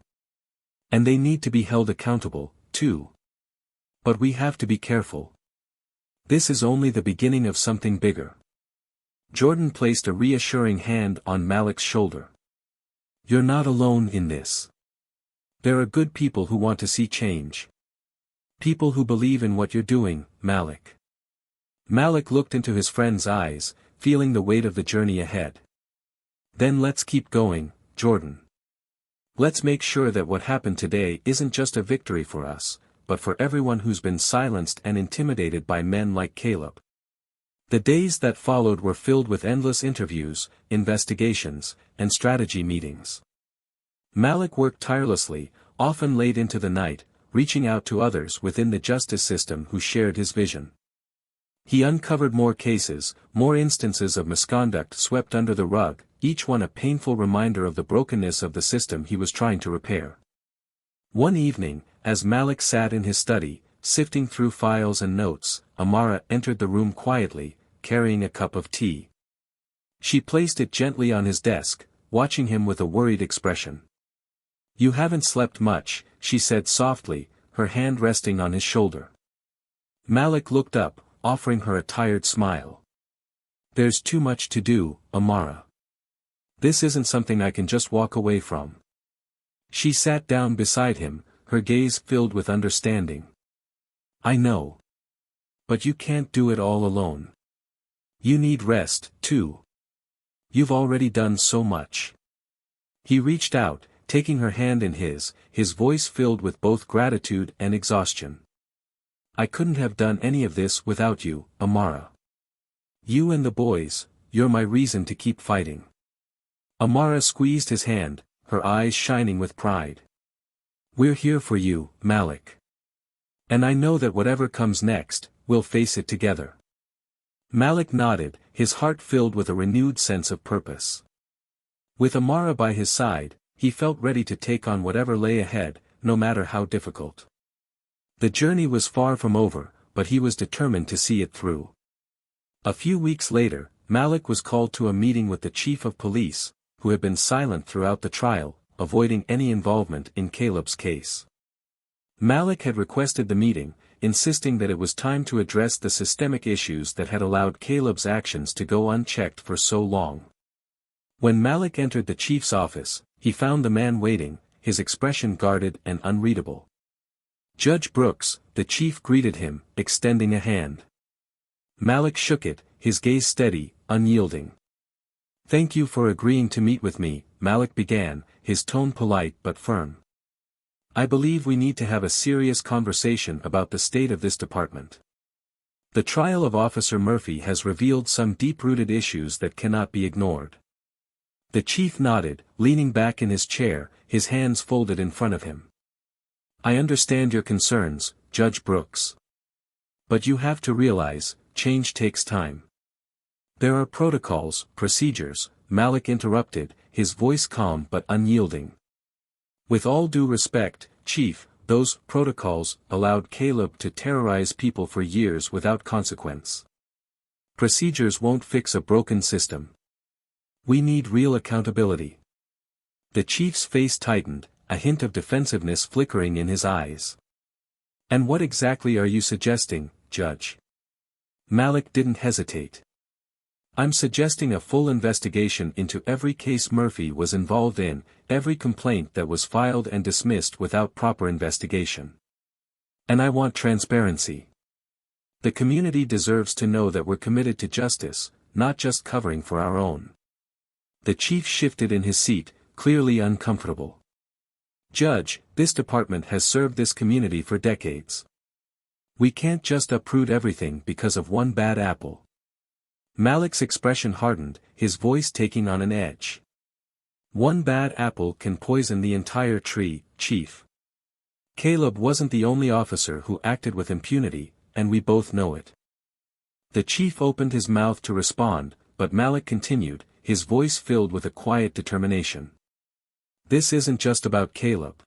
And they need to be held accountable, too. But we have to be careful. This is only the beginning of something bigger." Jordan placed a reassuring hand on Malik's shoulder. "You're not alone in this. There are good people who want to see change. People who believe in what you're doing, Malik." Malik looked into his friend's eyes, feeling the weight of the journey ahead. "Then let's keep going, Jordan. Let's make sure that what happened today isn't just a victory for us, but for everyone who's been silenced and intimidated by men like Caleb." The days that followed were filled with endless interviews, investigations, and strategy meetings. Malik worked tirelessly, often late into the night, reaching out to others within the justice system who shared his vision. He uncovered more cases, more instances of misconduct swept under the rug, each one a painful reminder of the brokenness of the system he was trying to repair. One evening, as Malik sat in his study, sifting through files and notes, Amara entered the room quietly, carrying a cup of tea. She placed it gently on his desk, watching him with a worried expression. "You haven't slept much," she said softly, her hand resting on his shoulder. Malik looked up, offering her a tired smile. "There's too much to do, Amara. This isn't something I can just walk away from." She sat down beside him, her gaze filled with understanding. "I know. But you can't do it all alone. You need rest, too. You've already done so much." He reached out, taking her hand in his voice filled with both gratitude and exhaustion. "I couldn't have done any of this without you, Amara. You and the boys, you're my reason to keep fighting." Amara squeezed his hand, her eyes shining with pride. "We're here for you, Malik. And I know that whatever comes next, we'll face it together." Malik nodded, his heart filled with a renewed sense of purpose. With Amara by his side, he felt ready to take on whatever lay ahead, no matter how difficult. The journey was far from over, but he was determined to see it through. A few weeks later, Malik was called to a meeting with the chief of police, who had been silent throughout the trial, avoiding any involvement in Caleb's case. Malik had requested the meeting, insisting that it was time to address the systemic issues that had allowed Caleb's actions to go unchecked for so long. When Malik entered the chief's office, he found the man waiting, his expression guarded and unreadable. "Judge Brooks," the chief greeted him, extending a hand. Malik shook it, his gaze steady, unyielding. "Thank you for agreeing to meet with me," Malik began, his tone polite but firm. "I believe we need to have a serious conversation about the state of this department. The trial of Officer Murphy has revealed some deep-rooted issues that cannot be ignored." The chief nodded, leaning back in his chair, his hands folded in front of him. "I understand your concerns, Judge Brooks. But you have to realize, change takes time. There are protocols, procedures," Malik interrupted, his voice calm but unyielding. "With all due respect, Chief, those protocols allowed Caleb to terrorize people for years without consequence. Procedures won't fix a broken system. We need real accountability." The chief's face tightened, a hint of defensiveness flickering in his eyes. "And what exactly are you suggesting, Judge?" Malik didn't hesitate. "I'm suggesting a full investigation into every case Murphy was involved in, every complaint that was filed and dismissed without proper investigation. And I want transparency. The community deserves to know that we're committed to justice, not just covering for our own." The chief shifted in his seat, clearly uncomfortable. "Judge, this department has served this community for decades. We can't just uproot everything because of one bad apple." Malik's expression hardened, his voice taking on an edge. "One bad apple can poison the entire tree, Chief. Caleb wasn't the only officer who acted with impunity, and we both know it." The chief opened his mouth to respond, but Malik continued, his voice filled with a quiet determination. "This isn't just about Caleb.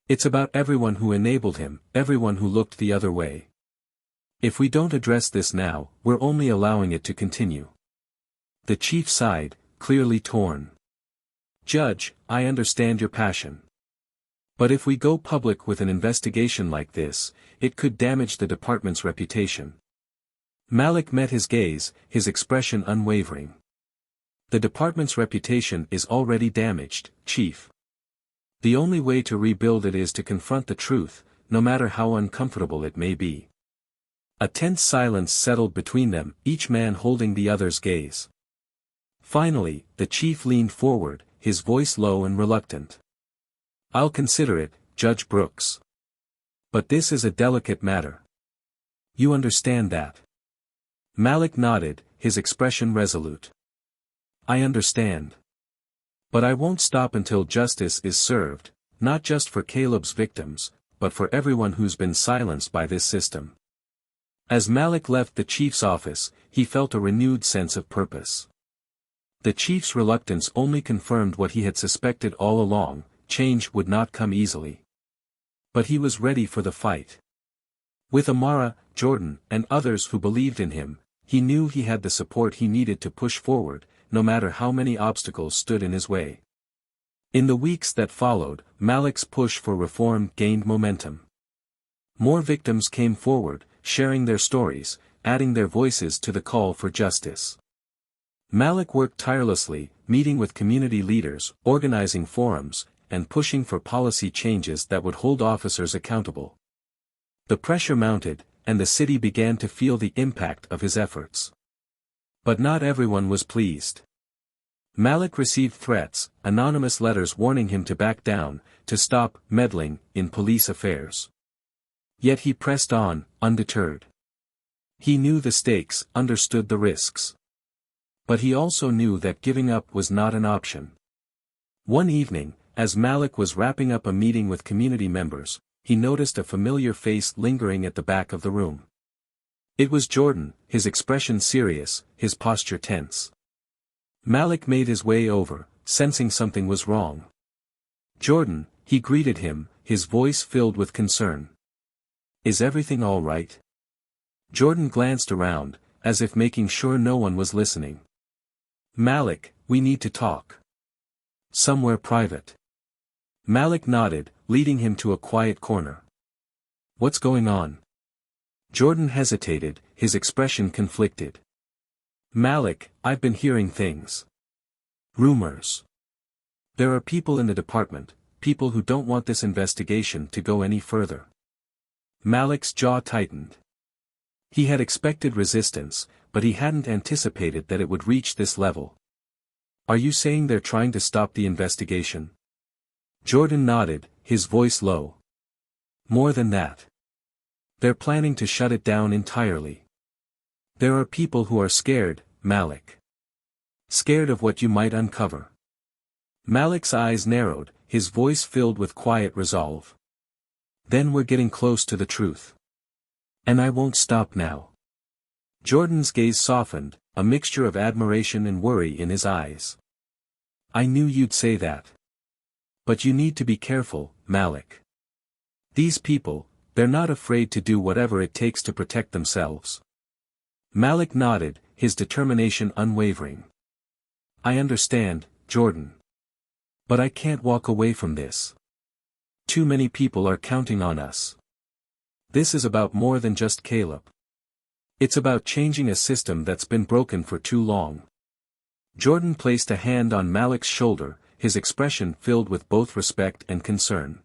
It's about everyone who enabled him, everyone who looked the other way. If we don't address this now, we're only allowing it to continue." The chief sighed, clearly torn. "Judge, I understand your passion. But if we go public with an investigation like this, it could damage the department's reputation." Malik met his gaze, his expression unwavering. "The department's reputation is already damaged, Chief. The only way to rebuild it is to confront the truth, no matter how uncomfortable it may be." A tense silence settled between them, each man holding the other's gaze. Finally, the chief leaned forward, his voice low and reluctant. "I'll consider it, Judge Brooks. But this is a delicate matter. You understand that?" Malik nodded, his expression resolute. "I understand. But I won't stop until justice is served, not just for Caleb's victims, but for everyone who's been silenced by this system." As Malik left the chief's office, he felt a renewed sense of purpose. The chief's reluctance only confirmed what he had suspected all along: change would not come easily. But he was ready for the fight. With Amara, Jordan, and others who believed in him, he knew he had the support he needed to push forward, no matter how many obstacles stood in his way. In the weeks that followed, Malik's push for reform gained momentum. More victims came forward, sharing their stories, adding their voices to the call for justice. Malik worked tirelessly, meeting with community leaders, organizing forums, and pushing for policy changes that would hold officers accountable. The pressure mounted, and the city began to feel the impact of his efforts. But not everyone was pleased. Malik received threats, anonymous letters warning him to back down, to stop meddling in police affairs. Yet he pressed on, undeterred. He knew the stakes, understood the risks. But he also knew that giving up was not an option. One evening, as Malik was wrapping up a meeting with community members, he noticed a familiar face lingering at the back of the room. It was Jordan, his expression serious, his posture tense. Malik made his way over, sensing something was wrong. "Jordan," he greeted him, his voice filled with concern. "Is everything all right?" Jordan glanced around, as if making sure no one was listening. "Malik, we need to talk. Somewhere private." Malik nodded, leading him to a quiet corner. "What's going on?" Jordan hesitated, his expression conflicted. "Malik, I've been hearing things. Rumors. There are people in the department, people who don't want this investigation to go any further. Malik's jaw tightened. He had expected resistance, but he hadn't anticipated that it would reach this level. Are you saying they're trying to stop the investigation? Jordan nodded, his voice low. More than that. They're planning to shut it down entirely. There are people who are scared, Malik. Scared of what you might uncover. Malik's eyes narrowed, his voice filled with quiet resolve. Then we're getting close to the truth. And I won't stop now. Jordan's gaze softened, a mixture of admiration and worry in his eyes. I knew you'd say that. But you need to be careful, Malik. These people, they're not afraid to do whatever it takes to protect themselves. Malik nodded, his determination unwavering. I understand, Jordan. But I can't walk away from this. Too many people are counting on us. This is about more than just Caleb. It's about changing a system that's been broken for too long. Jordan placed a hand on Malik's shoulder, his expression filled with both respect and concern.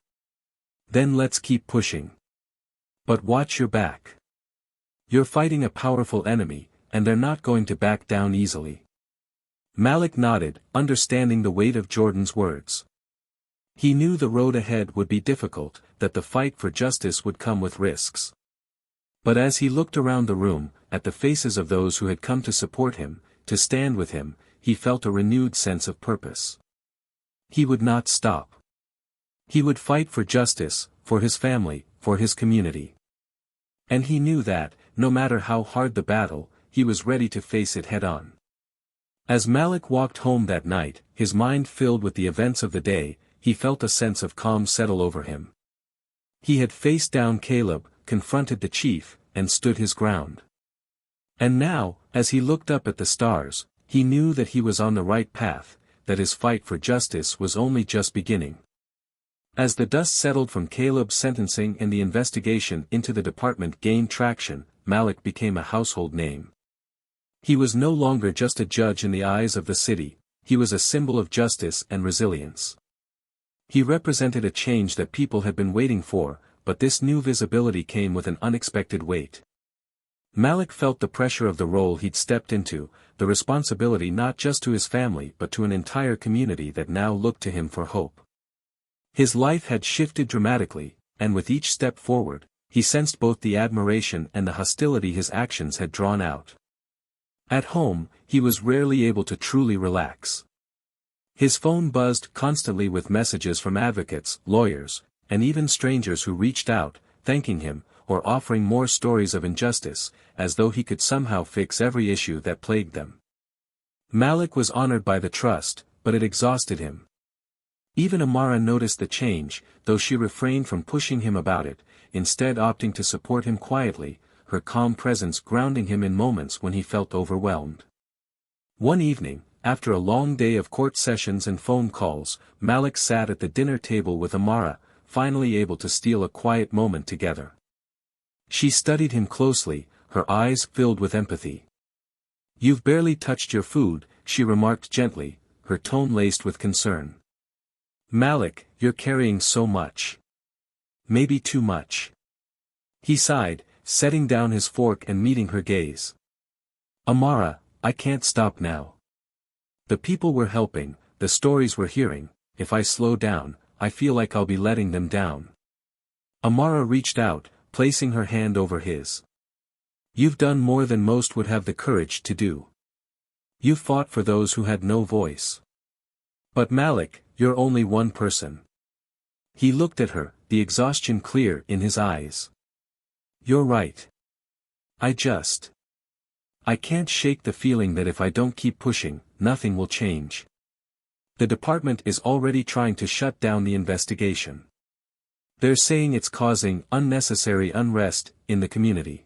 Then let's keep pushing. But watch your back. You're fighting a powerful enemy, and they're not going to back down easily. Malik nodded, understanding the weight of Jordan's words. He knew the road ahead would be difficult, that the fight for justice would come with risks. But as he looked around the room, at the faces of those who had come to support him, to stand with him, he felt a renewed sense of purpose. He would not stop. He would fight for justice, for his family, for his community. And he knew that, no matter how hard the battle, he was ready to face it head-on. As Malik walked home that night, his mind filled with the events of the day, he felt a sense of calm settle over him. He had faced down Caleb, confronted the chief, and stood his ground. And now, as he looked up at the stars, he knew that he was on the right path, that his fight for justice was only just beginning. As the dust settled from Caleb's sentencing and the investigation into the department gained traction, Malik became a household name. He was no longer just a judge in the eyes of the city, he was a symbol of justice and resilience. He represented a change that people had been waiting for, but this new visibility came with an unexpected weight. Malik felt the pressure of the role he'd stepped into, the responsibility not just to his family but to an entire community that now looked to him for hope. His life had shifted dramatically, and with each step forward, he sensed both the admiration and the hostility his actions had drawn out. At home, he was rarely able to truly relax. His phone buzzed constantly with messages from advocates, lawyers, and even strangers who reached out, thanking him, or offering more stories of injustice, as though he could somehow fix every issue that plagued them. Malik was honored by the trust, but it exhausted him. Even Amara noticed the change, though she refrained from pushing him about it, instead opting to support him quietly, her calm presence grounding him in moments when he felt overwhelmed. One evening, after a long day of court sessions and phone calls, Malik sat at the dinner table with Amara, finally able to steal a quiet moment together. She studied him closely, her eyes filled with empathy. "You've barely touched your food," she remarked gently, her tone laced with concern. "Malik, you're carrying so much. Maybe too much." He sighed, setting down his fork and meeting her gaze. "Amara, I can't stop now. The people we're helping, the stories we're hearing, if I slow down, I feel like I'll be letting them down." Amara reached out, placing her hand over his. "You've done more than most would have the courage to do. You fought for those who had no voice. But Malik, you're only one person." He looked at her, the exhaustion clear in his eyes. "You're right. I can't shake the feeling that if I don't keep pushing, nothing will change. The department is already trying to shut down the investigation. They're saying it's causing unnecessary unrest in the community."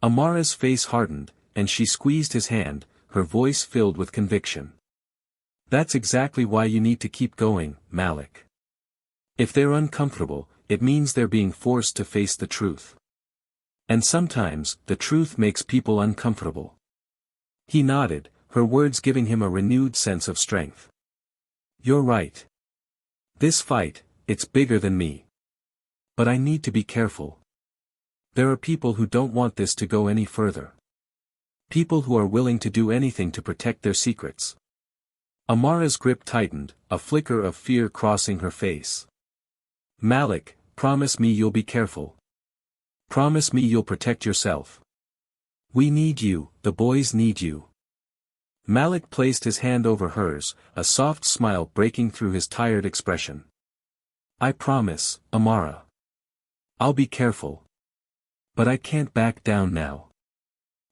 Amara's face hardened, and she squeezed his hand, her voice filled with conviction. "That's exactly why you need to keep going, Malik. If they're uncomfortable, it means they're being forced to face the truth. And sometimes, the truth makes people uncomfortable." He nodded, her words giving him a renewed sense of strength. "You're right. This fight, it's bigger than me. But I need to be careful. There are people who don't want this to go any further. People who are willing to do anything to protect their secrets." Amara's grip tightened, a flicker of fear crossing her face. "Malik, promise me you'll be careful. Promise me you'll protect yourself. We need you, the boys need you." Malik placed his hand over hers, a soft smile breaking through his tired expression. "I promise, Amara. I'll be careful. But I can't back down now."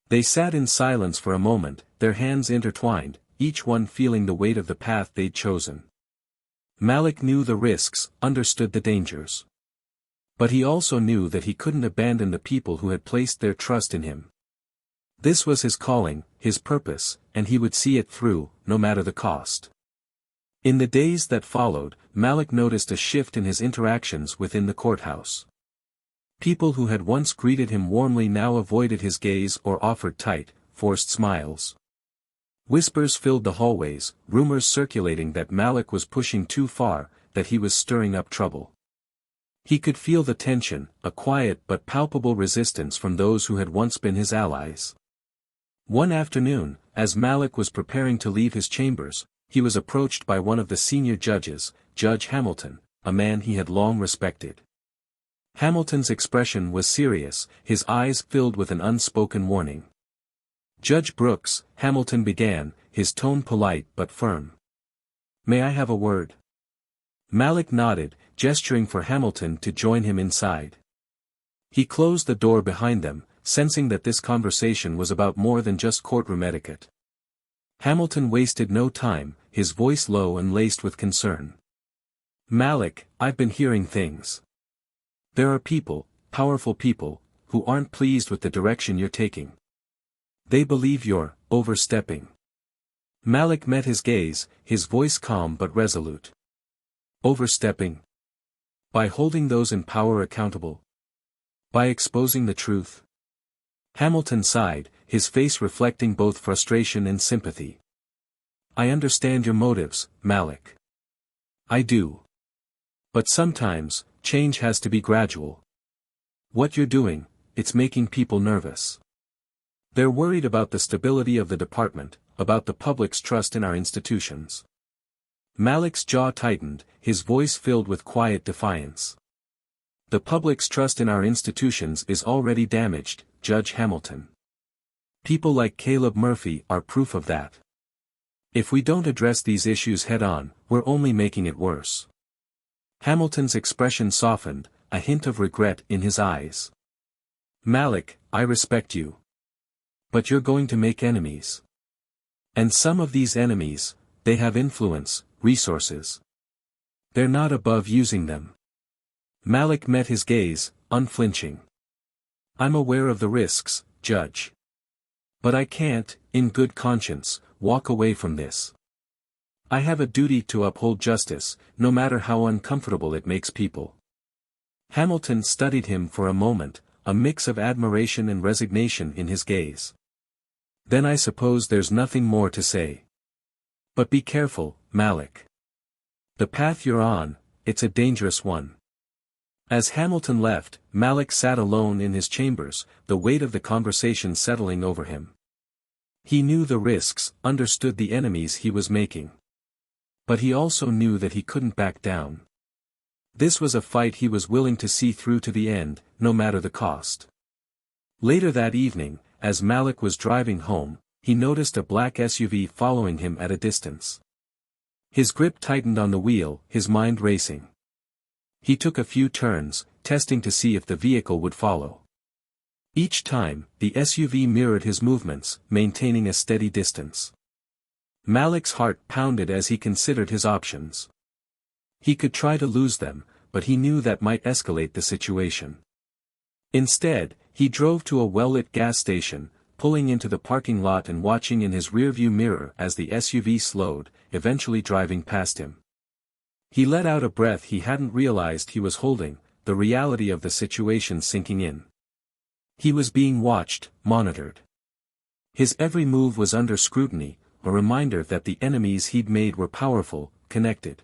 They sat in silence for a moment, their hands intertwined, each one feeling the weight of the path they'd chosen. Malik knew the risks, understood the dangers. But he also knew that he couldn't abandon the people who had placed their trust in him. This was his calling, his purpose, and he would see it through, no matter the cost. In the days that followed, Malik noticed a shift in his interactions within the courthouse. People who had once greeted him warmly now avoided his gaze or offered tight, forced smiles. Whispers filled the hallways, rumors circulating that Malik was pushing too far, that he was stirring up trouble. He could feel the tension, a quiet but palpable resistance from those who had once been his allies. One afternoon, as Malik was preparing to leave his chambers, he was approached by one of the senior judges, Judge Hamilton, a man he had long respected. Hamilton's expression was serious, his eyes filled with an unspoken warning. "Judge Brooks," Hamilton began, his tone polite but firm. "May I have a word?" Malik nodded, gesturing for Hamilton to join him inside. He closed the door behind them, sensing that this conversation was about more than just courtroom etiquette. Hamilton wasted no time, his voice low and laced with concern. "Malik, I've been hearing things. There are people, powerful people, who aren't pleased with the direction you're taking. They believe you're overstepping." Malik met his gaze, his voice calm but resolute. "Overstepping? By holding those in power accountable? By exposing the truth?" Hamilton sighed, his face reflecting both frustration and sympathy. "I understand your motives, Malik. I do. But sometimes, change has to be gradual. What you're doing, it's making people nervous. They're worried about the stability of the department, about the public's trust in our institutions." Malik's jaw tightened, his voice filled with quiet defiance. "The public's trust in our institutions is already damaged, Judge Hamilton. People like Caleb Murphy are proof of that. If we don't address these issues head-on, we're only making it worse." Hamilton's expression softened, a hint of regret in his eyes. "Malik, I respect you. But you're going to make enemies. And some of these enemies, they have influence, resources. They're not above using them." Malik met his gaze, unflinching. "I'm aware of the risks, Judge. But I can't, in good conscience, walk away from this. I have a duty to uphold justice, no matter how uncomfortable it makes people." Hamilton studied him for a moment, a mix of admiration and resignation in his gaze. "Then I suppose there's nothing more to say. But be careful, Malik. The path you're on, it's a dangerous one." As Hamilton left, Malik sat alone in his chambers, the weight of the conversation settling over him. He knew the risks, understood the enemies he was making. But he also knew that he couldn't back down. This was a fight he was willing to see through to the end, no matter the cost. Later that evening, as Malik was driving home, he noticed a black SUV following him at a distance. His grip tightened on the wheel, his mind racing. He took a few turns, testing to see if the vehicle would follow. Each time, the SUV mirrored his movements, maintaining a steady distance. Malik's heart pounded as he considered his options. He could try to lose them, but he knew that might escalate the situation. Instead, he drove to a well-lit gas station, pulling into the parking lot and watching in his rearview mirror as the SUV slowed, eventually driving past him. He let out a breath he hadn't realized he was holding, the reality of the situation sinking in. He was being watched, monitored. His every move was under scrutiny, a reminder that the enemies he'd made were powerful, connected.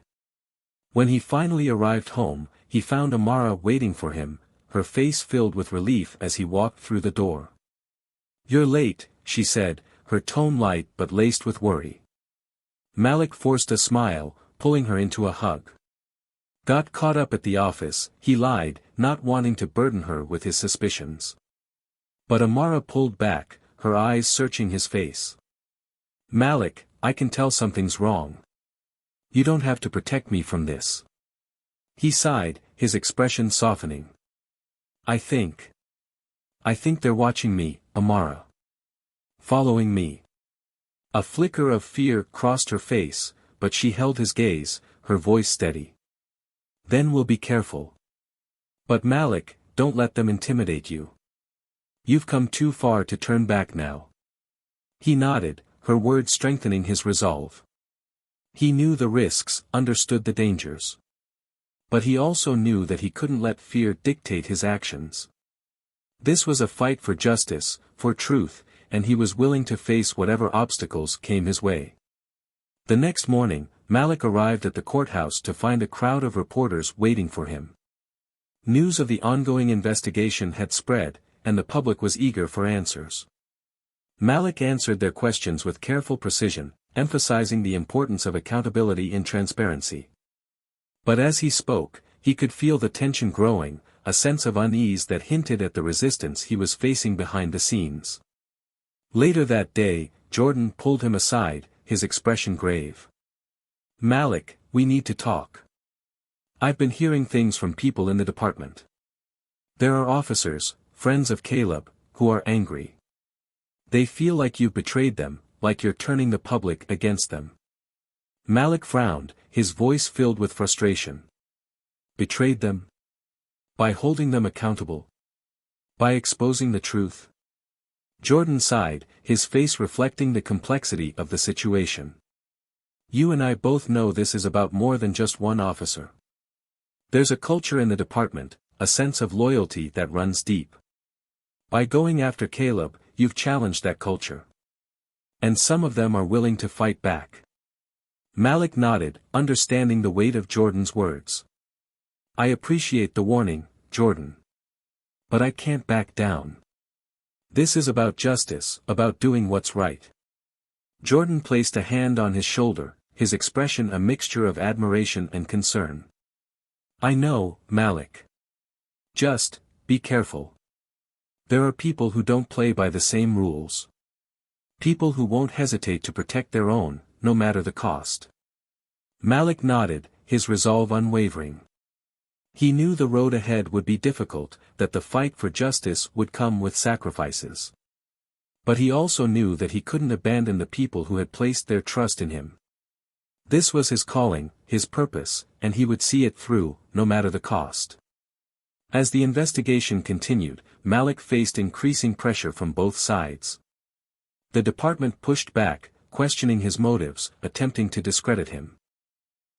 When he finally arrived home, he found Amara waiting for him, her face filled with relief as he walked through the door. "You're late," she said, her tone light but laced with worry. Malik forced a smile, pulling her into a hug. "Got caught up at the office," he lied, not wanting to burden her with his suspicions. But Amara pulled back, her eyes searching his face. "Malik, I can tell something's wrong. You don't have to protect me from this." He sighed, his expression softening. I think they're watching me, Amara. Following me." A flicker of fear crossed her face, but she held his gaze, her voice steady. "Then we'll be careful. But Malik, don't let them intimidate you. You've come too far to turn back now." He nodded, her words strengthening his resolve. He knew the risks, understood the dangers. But he also knew that he couldn't let fear dictate his actions. This was a fight for justice, for truth, and he was willing to face whatever obstacles came his way. The next morning, Malik arrived at the courthouse to find a crowd of reporters waiting for him. News of the ongoing investigation had spread, and the public was eager for answers. Malik answered their questions with careful precision, emphasizing the importance of accountability and transparency. But as he spoke, he could feel the tension growing, a sense of unease that hinted at the resistance he was facing behind the scenes. Later that day, Jordan pulled him aside, his expression grave. "Malik, we need to talk. I've been hearing things from people in the department. There are officers, friends of Caleb, who are angry. They feel like you've betrayed them, like you're turning the public against them." Malik frowned, his voice filled with frustration. "Betrayed them? By holding them accountable? By exposing the truth?" Jordan sighed, his face reflecting the complexity of the situation. "You and I both know this is about more than just one officer. There's a culture in the department, a sense of loyalty that runs deep. By going after Caleb, you've challenged that culture. And some of them are willing to fight back." Malik nodded, understanding the weight of Jordan's words. "I appreciate the warning, Jordan. But I can't back down. This is about justice, about doing what's right." Jordan placed a hand on his shoulder, his expression a mixture of admiration and concern. "I know, Malik. Just, be careful. There are people who don't play by the same rules. People who won't hesitate to protect their own, no matter the cost." Malik nodded, his resolve unwavering. He knew the road ahead would be difficult, that the fight for justice would come with sacrifices. But he also knew that he couldn't abandon the people who had placed their trust in him. This was his calling, his purpose, and he would see it through, no matter the cost. As the investigation continued, Malik faced increasing pressure from both sides. The department pushed back, questioning his motives, attempting to discredit him.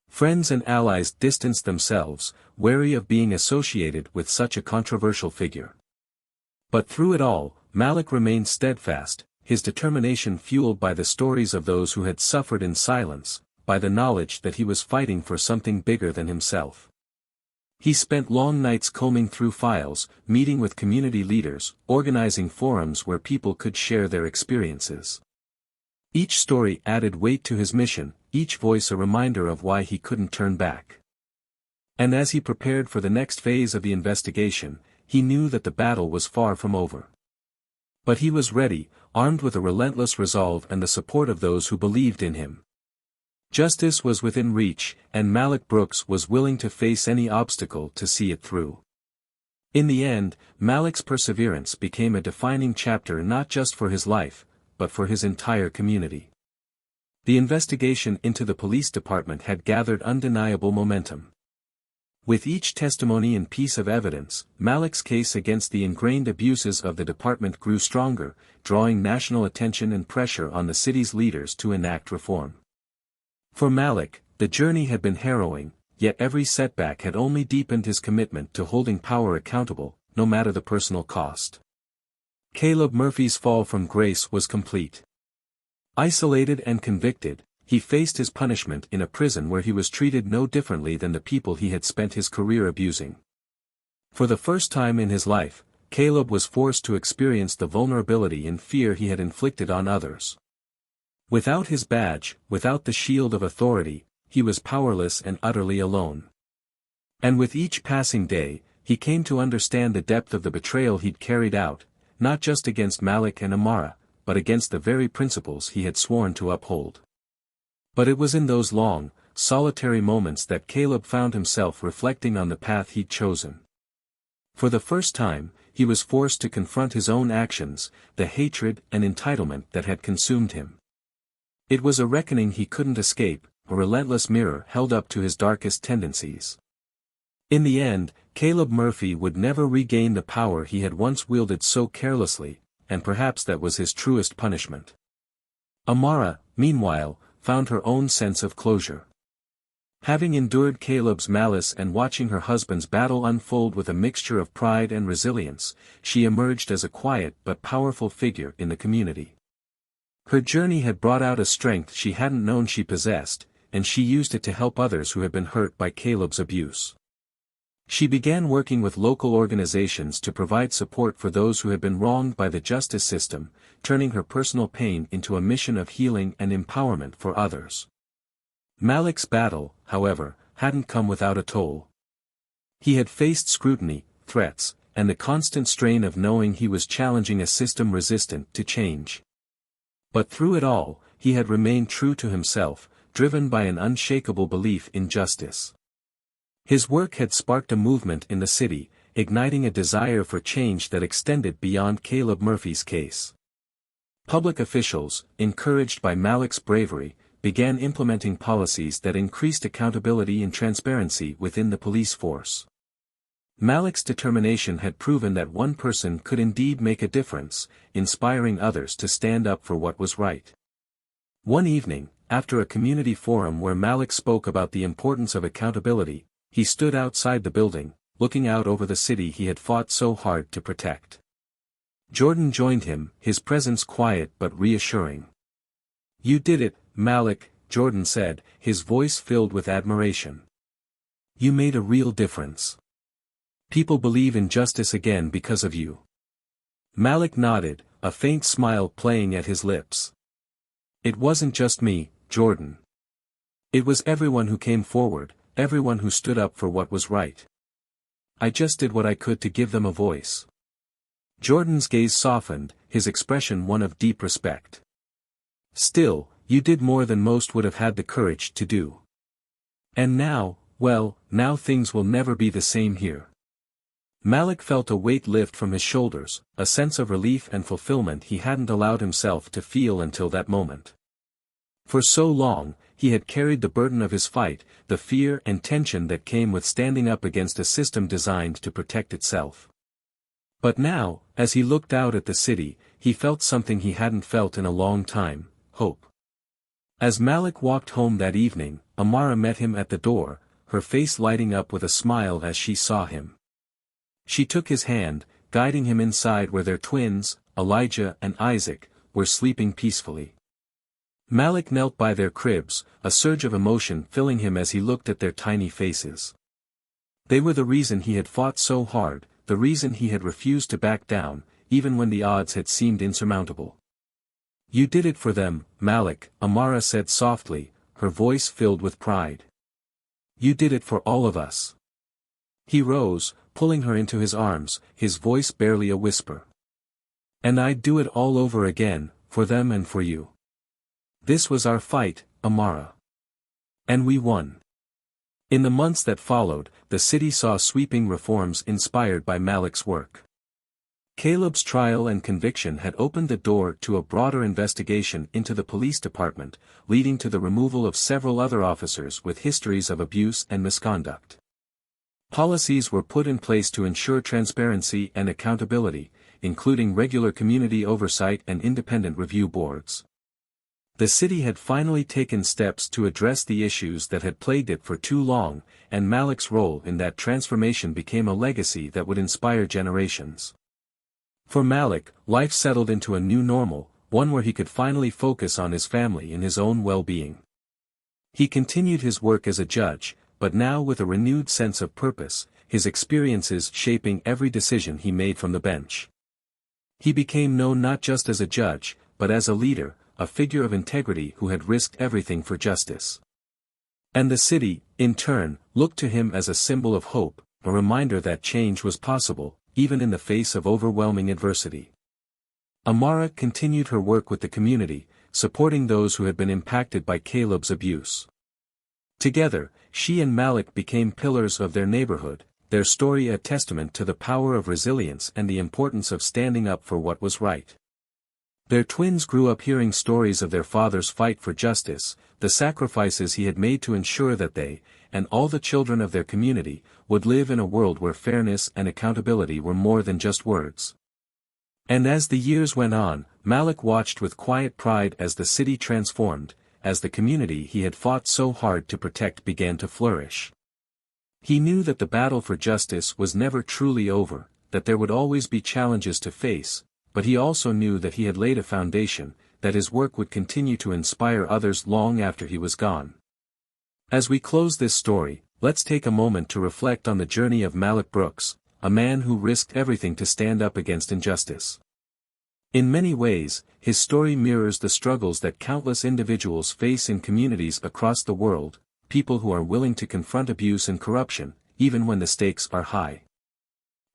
Friends and allies distanced themselves, wary of being associated with such a controversial figure. But through it all, Malik remained steadfast, his determination fueled by the stories of those who had suffered in silence, by the knowledge that he was fighting for something bigger than himself. He spent long nights combing through files, meeting with community leaders, organizing forums where people could share their experiences. Each story added weight to his mission, each voice a reminder of why he couldn't turn back. And as he prepared for the next phase of the investigation, he knew that the battle was far from over. But he was ready, armed with a relentless resolve and the support of those who believed in him. Justice was within reach, and Malik Brooks was willing to face any obstacle to see it through. In the end, Malik's perseverance became a defining chapter not just for his life, but for his entire community. The investigation into the police department had gathered undeniable momentum. With each testimony and piece of evidence, Malik's case against the ingrained abuses of the department grew stronger, drawing national attention and pressure on the city's leaders to enact reform. For Malik, the journey had been harrowing, yet every setback had only deepened his commitment to holding power accountable, no matter the personal cost. Caleb Murphy's fall from grace was complete. Isolated and convicted, he faced his punishment in a prison where he was treated no differently than the people he had spent his career abusing. For the first time in his life, Caleb was forced to experience the vulnerability and fear he had inflicted on others. Without his badge, without the shield of authority, he was powerless and utterly alone. And with each passing day, he came to understand the depth of the betrayal he'd carried out, not just against Malik and Amara, but against the very principles he had sworn to uphold. But it was in those long, solitary moments that Caleb found himself reflecting on the path he'd chosen. For the first time, he was forced to confront his own actions, the hatred and entitlement that had consumed him. It was a reckoning he couldn't escape, a relentless mirror held up to his darkest tendencies. In the end, Caleb Murphy would never regain the power he had once wielded so carelessly, and perhaps that was his truest punishment. Amara, meanwhile, found her own sense of closure. Having endured Caleb's malice and watching her husband's battle unfold with a mixture of pride and resilience, she emerged as a quiet but powerful figure in the community. Her journey had brought out a strength she hadn't known she possessed, and she used it to help others who had been hurt by Caleb's abuse. She began working with local organizations to provide support for those who had been wronged by the justice system, turning her personal pain into a mission of healing and empowerment for others. Malik's battle, however, hadn't come without a toll. He had faced scrutiny, threats, and the constant strain of knowing he was challenging a system resistant to change. But through it all, he had remained true to himself, driven by an unshakable belief in justice. His work had sparked a movement in the city, igniting a desire for change that extended beyond Caleb Murphy's case. Public officials, encouraged by Malik's bravery, began implementing policies that increased accountability and transparency within the police force. Malik's determination had proven that one person could indeed make a difference, inspiring others to stand up for what was right. One evening, after a community forum where Malik spoke about the importance of accountability, he stood outside the building, looking out over the city he had fought so hard to protect. Jordan joined him, his presence quiet but reassuring. "You did it, Malik," Jordan said, his voice filled with admiration. "You made a real difference. People believe in justice again because of you." Malik nodded, a faint smile playing at his lips. "It wasn't just me, Jordan. It was everyone who came forward, everyone who stood up for what was right. I just did what I could to give them a voice." Jordan's gaze softened, his expression one of deep respect. "Still, you did more than most would have had the courage to do. And now, well, now things will never be the same here." Malik felt a weight lift from his shoulders, a sense of relief and fulfillment he hadn't allowed himself to feel until that moment. For so long, he had carried the burden of his fight, the fear and tension that came with standing up against a system designed to protect itself. But now, as he looked out at the city, he felt something he hadn't felt in a long time: hope. As Malik walked home that evening, Amara met him at the door, her face lighting up with a smile as she saw him. She took his hand, guiding him inside where their twins, Elijah and Isaac, were sleeping peacefully. Malik knelt by their cribs, a surge of emotion filling him as he looked at their tiny faces. They were the reason he had fought so hard, the reason he had refused to back down, even when the odds had seemed insurmountable. "You did it for them, Malik," Amara said softly, her voice filled with pride. "You did it for all of us." He rose, pulling her into his arms, his voice barely a whisper. "And I'd do it all over again, for them and for you. This was our fight, Amara. And we won." In the months that followed, the city saw sweeping reforms inspired by Malik's work. Caleb's trial and conviction had opened the door to a broader investigation into the police department, leading to the removal of several other officers with histories of abuse and misconduct. Policies were put in place to ensure transparency and accountability, including regular community oversight and independent review boards. The city had finally taken steps to address the issues that had plagued it for too long, and Malik's role in that transformation became a legacy that would inspire generations. For Malik, life settled into a new normal, one where he could finally focus on his family and his own well-being. He continued his work as a judge, but now with a renewed sense of purpose, his experiences shaping every decision he made from the bench. He became known not just as a judge, but as a leader, a figure of integrity who had risked everything for justice. And the city, in turn, looked to him as a symbol of hope, a reminder that change was possible, even in the face of overwhelming adversity. Amara continued her work with the community, supporting those who had been impacted by Caleb's abuse. Together, she and Malik became pillars of their neighborhood, their story a testament to the power of resilience and the importance of standing up for what was right. Their twins grew up hearing stories of their father's fight for justice, the sacrifices he had made to ensure that they, and all the children of their community, would live in a world where fairness and accountability were more than just words. And as the years went on, Malik watched with quiet pride as the city transformed, as the community he had fought so hard to protect began to flourish. He knew that the battle for justice was never truly over, that there would always be challenges to face, but he also knew that he had laid a foundation, that his work would continue to inspire others long after he was gone. As we close this story, let's take a moment to reflect on the journey of Malik Brooks, a man who risked everything to stand up against injustice. In many ways, his story mirrors the struggles that countless individuals face in communities across the world, people who are willing to confront abuse and corruption, even when the stakes are high.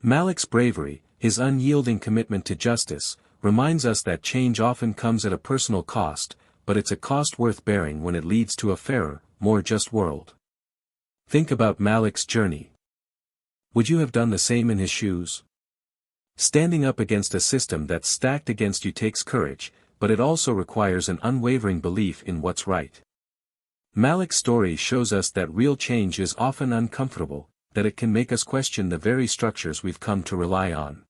Malik's bravery, his unyielding commitment to justice, reminds us that change often comes at a personal cost, but it's a cost worth bearing when it leads to a fairer, more just world. Think about Malik's journey. Would you have done the same in his shoes? Standing up against a system that's stacked against you takes courage, but it also requires an unwavering belief in what's right. Malik's story shows us that real change is often uncomfortable, that it can make us question the very structures we've come to rely on.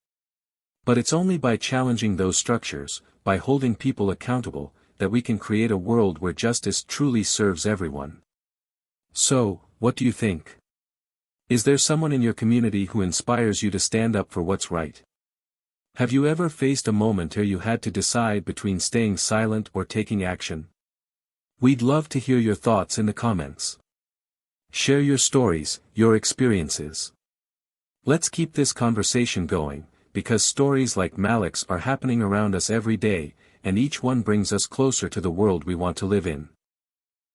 But it's only by challenging those structures, by holding people accountable, that we can create a world where justice truly serves everyone. So, what do you think? Is there someone in your community who inspires you to stand up for what's right? Have you ever faced a moment where you had to decide between staying silent or taking action? We'd love to hear your thoughts in the comments. Share your stories, your experiences. Let's keep this conversation going, because stories like Malik's are happening around us every day, and each one brings us closer to the world we want to live in.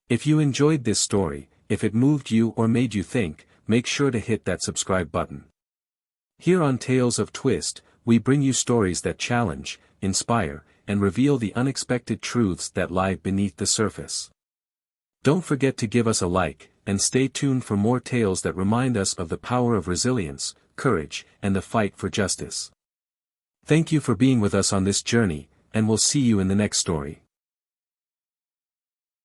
If you enjoyed this story, if it moved you or made you think, make sure to hit that subscribe button. Here on Tales of Twist, we bring you stories that challenge, inspire, and reveal the unexpected truths that lie beneath the surface. Don't forget to give us a like, and stay tuned for more tales that remind us of the power of resilience, courage, and the fight for justice. Thank you for being with us on this journey, and we'll see you in the next story.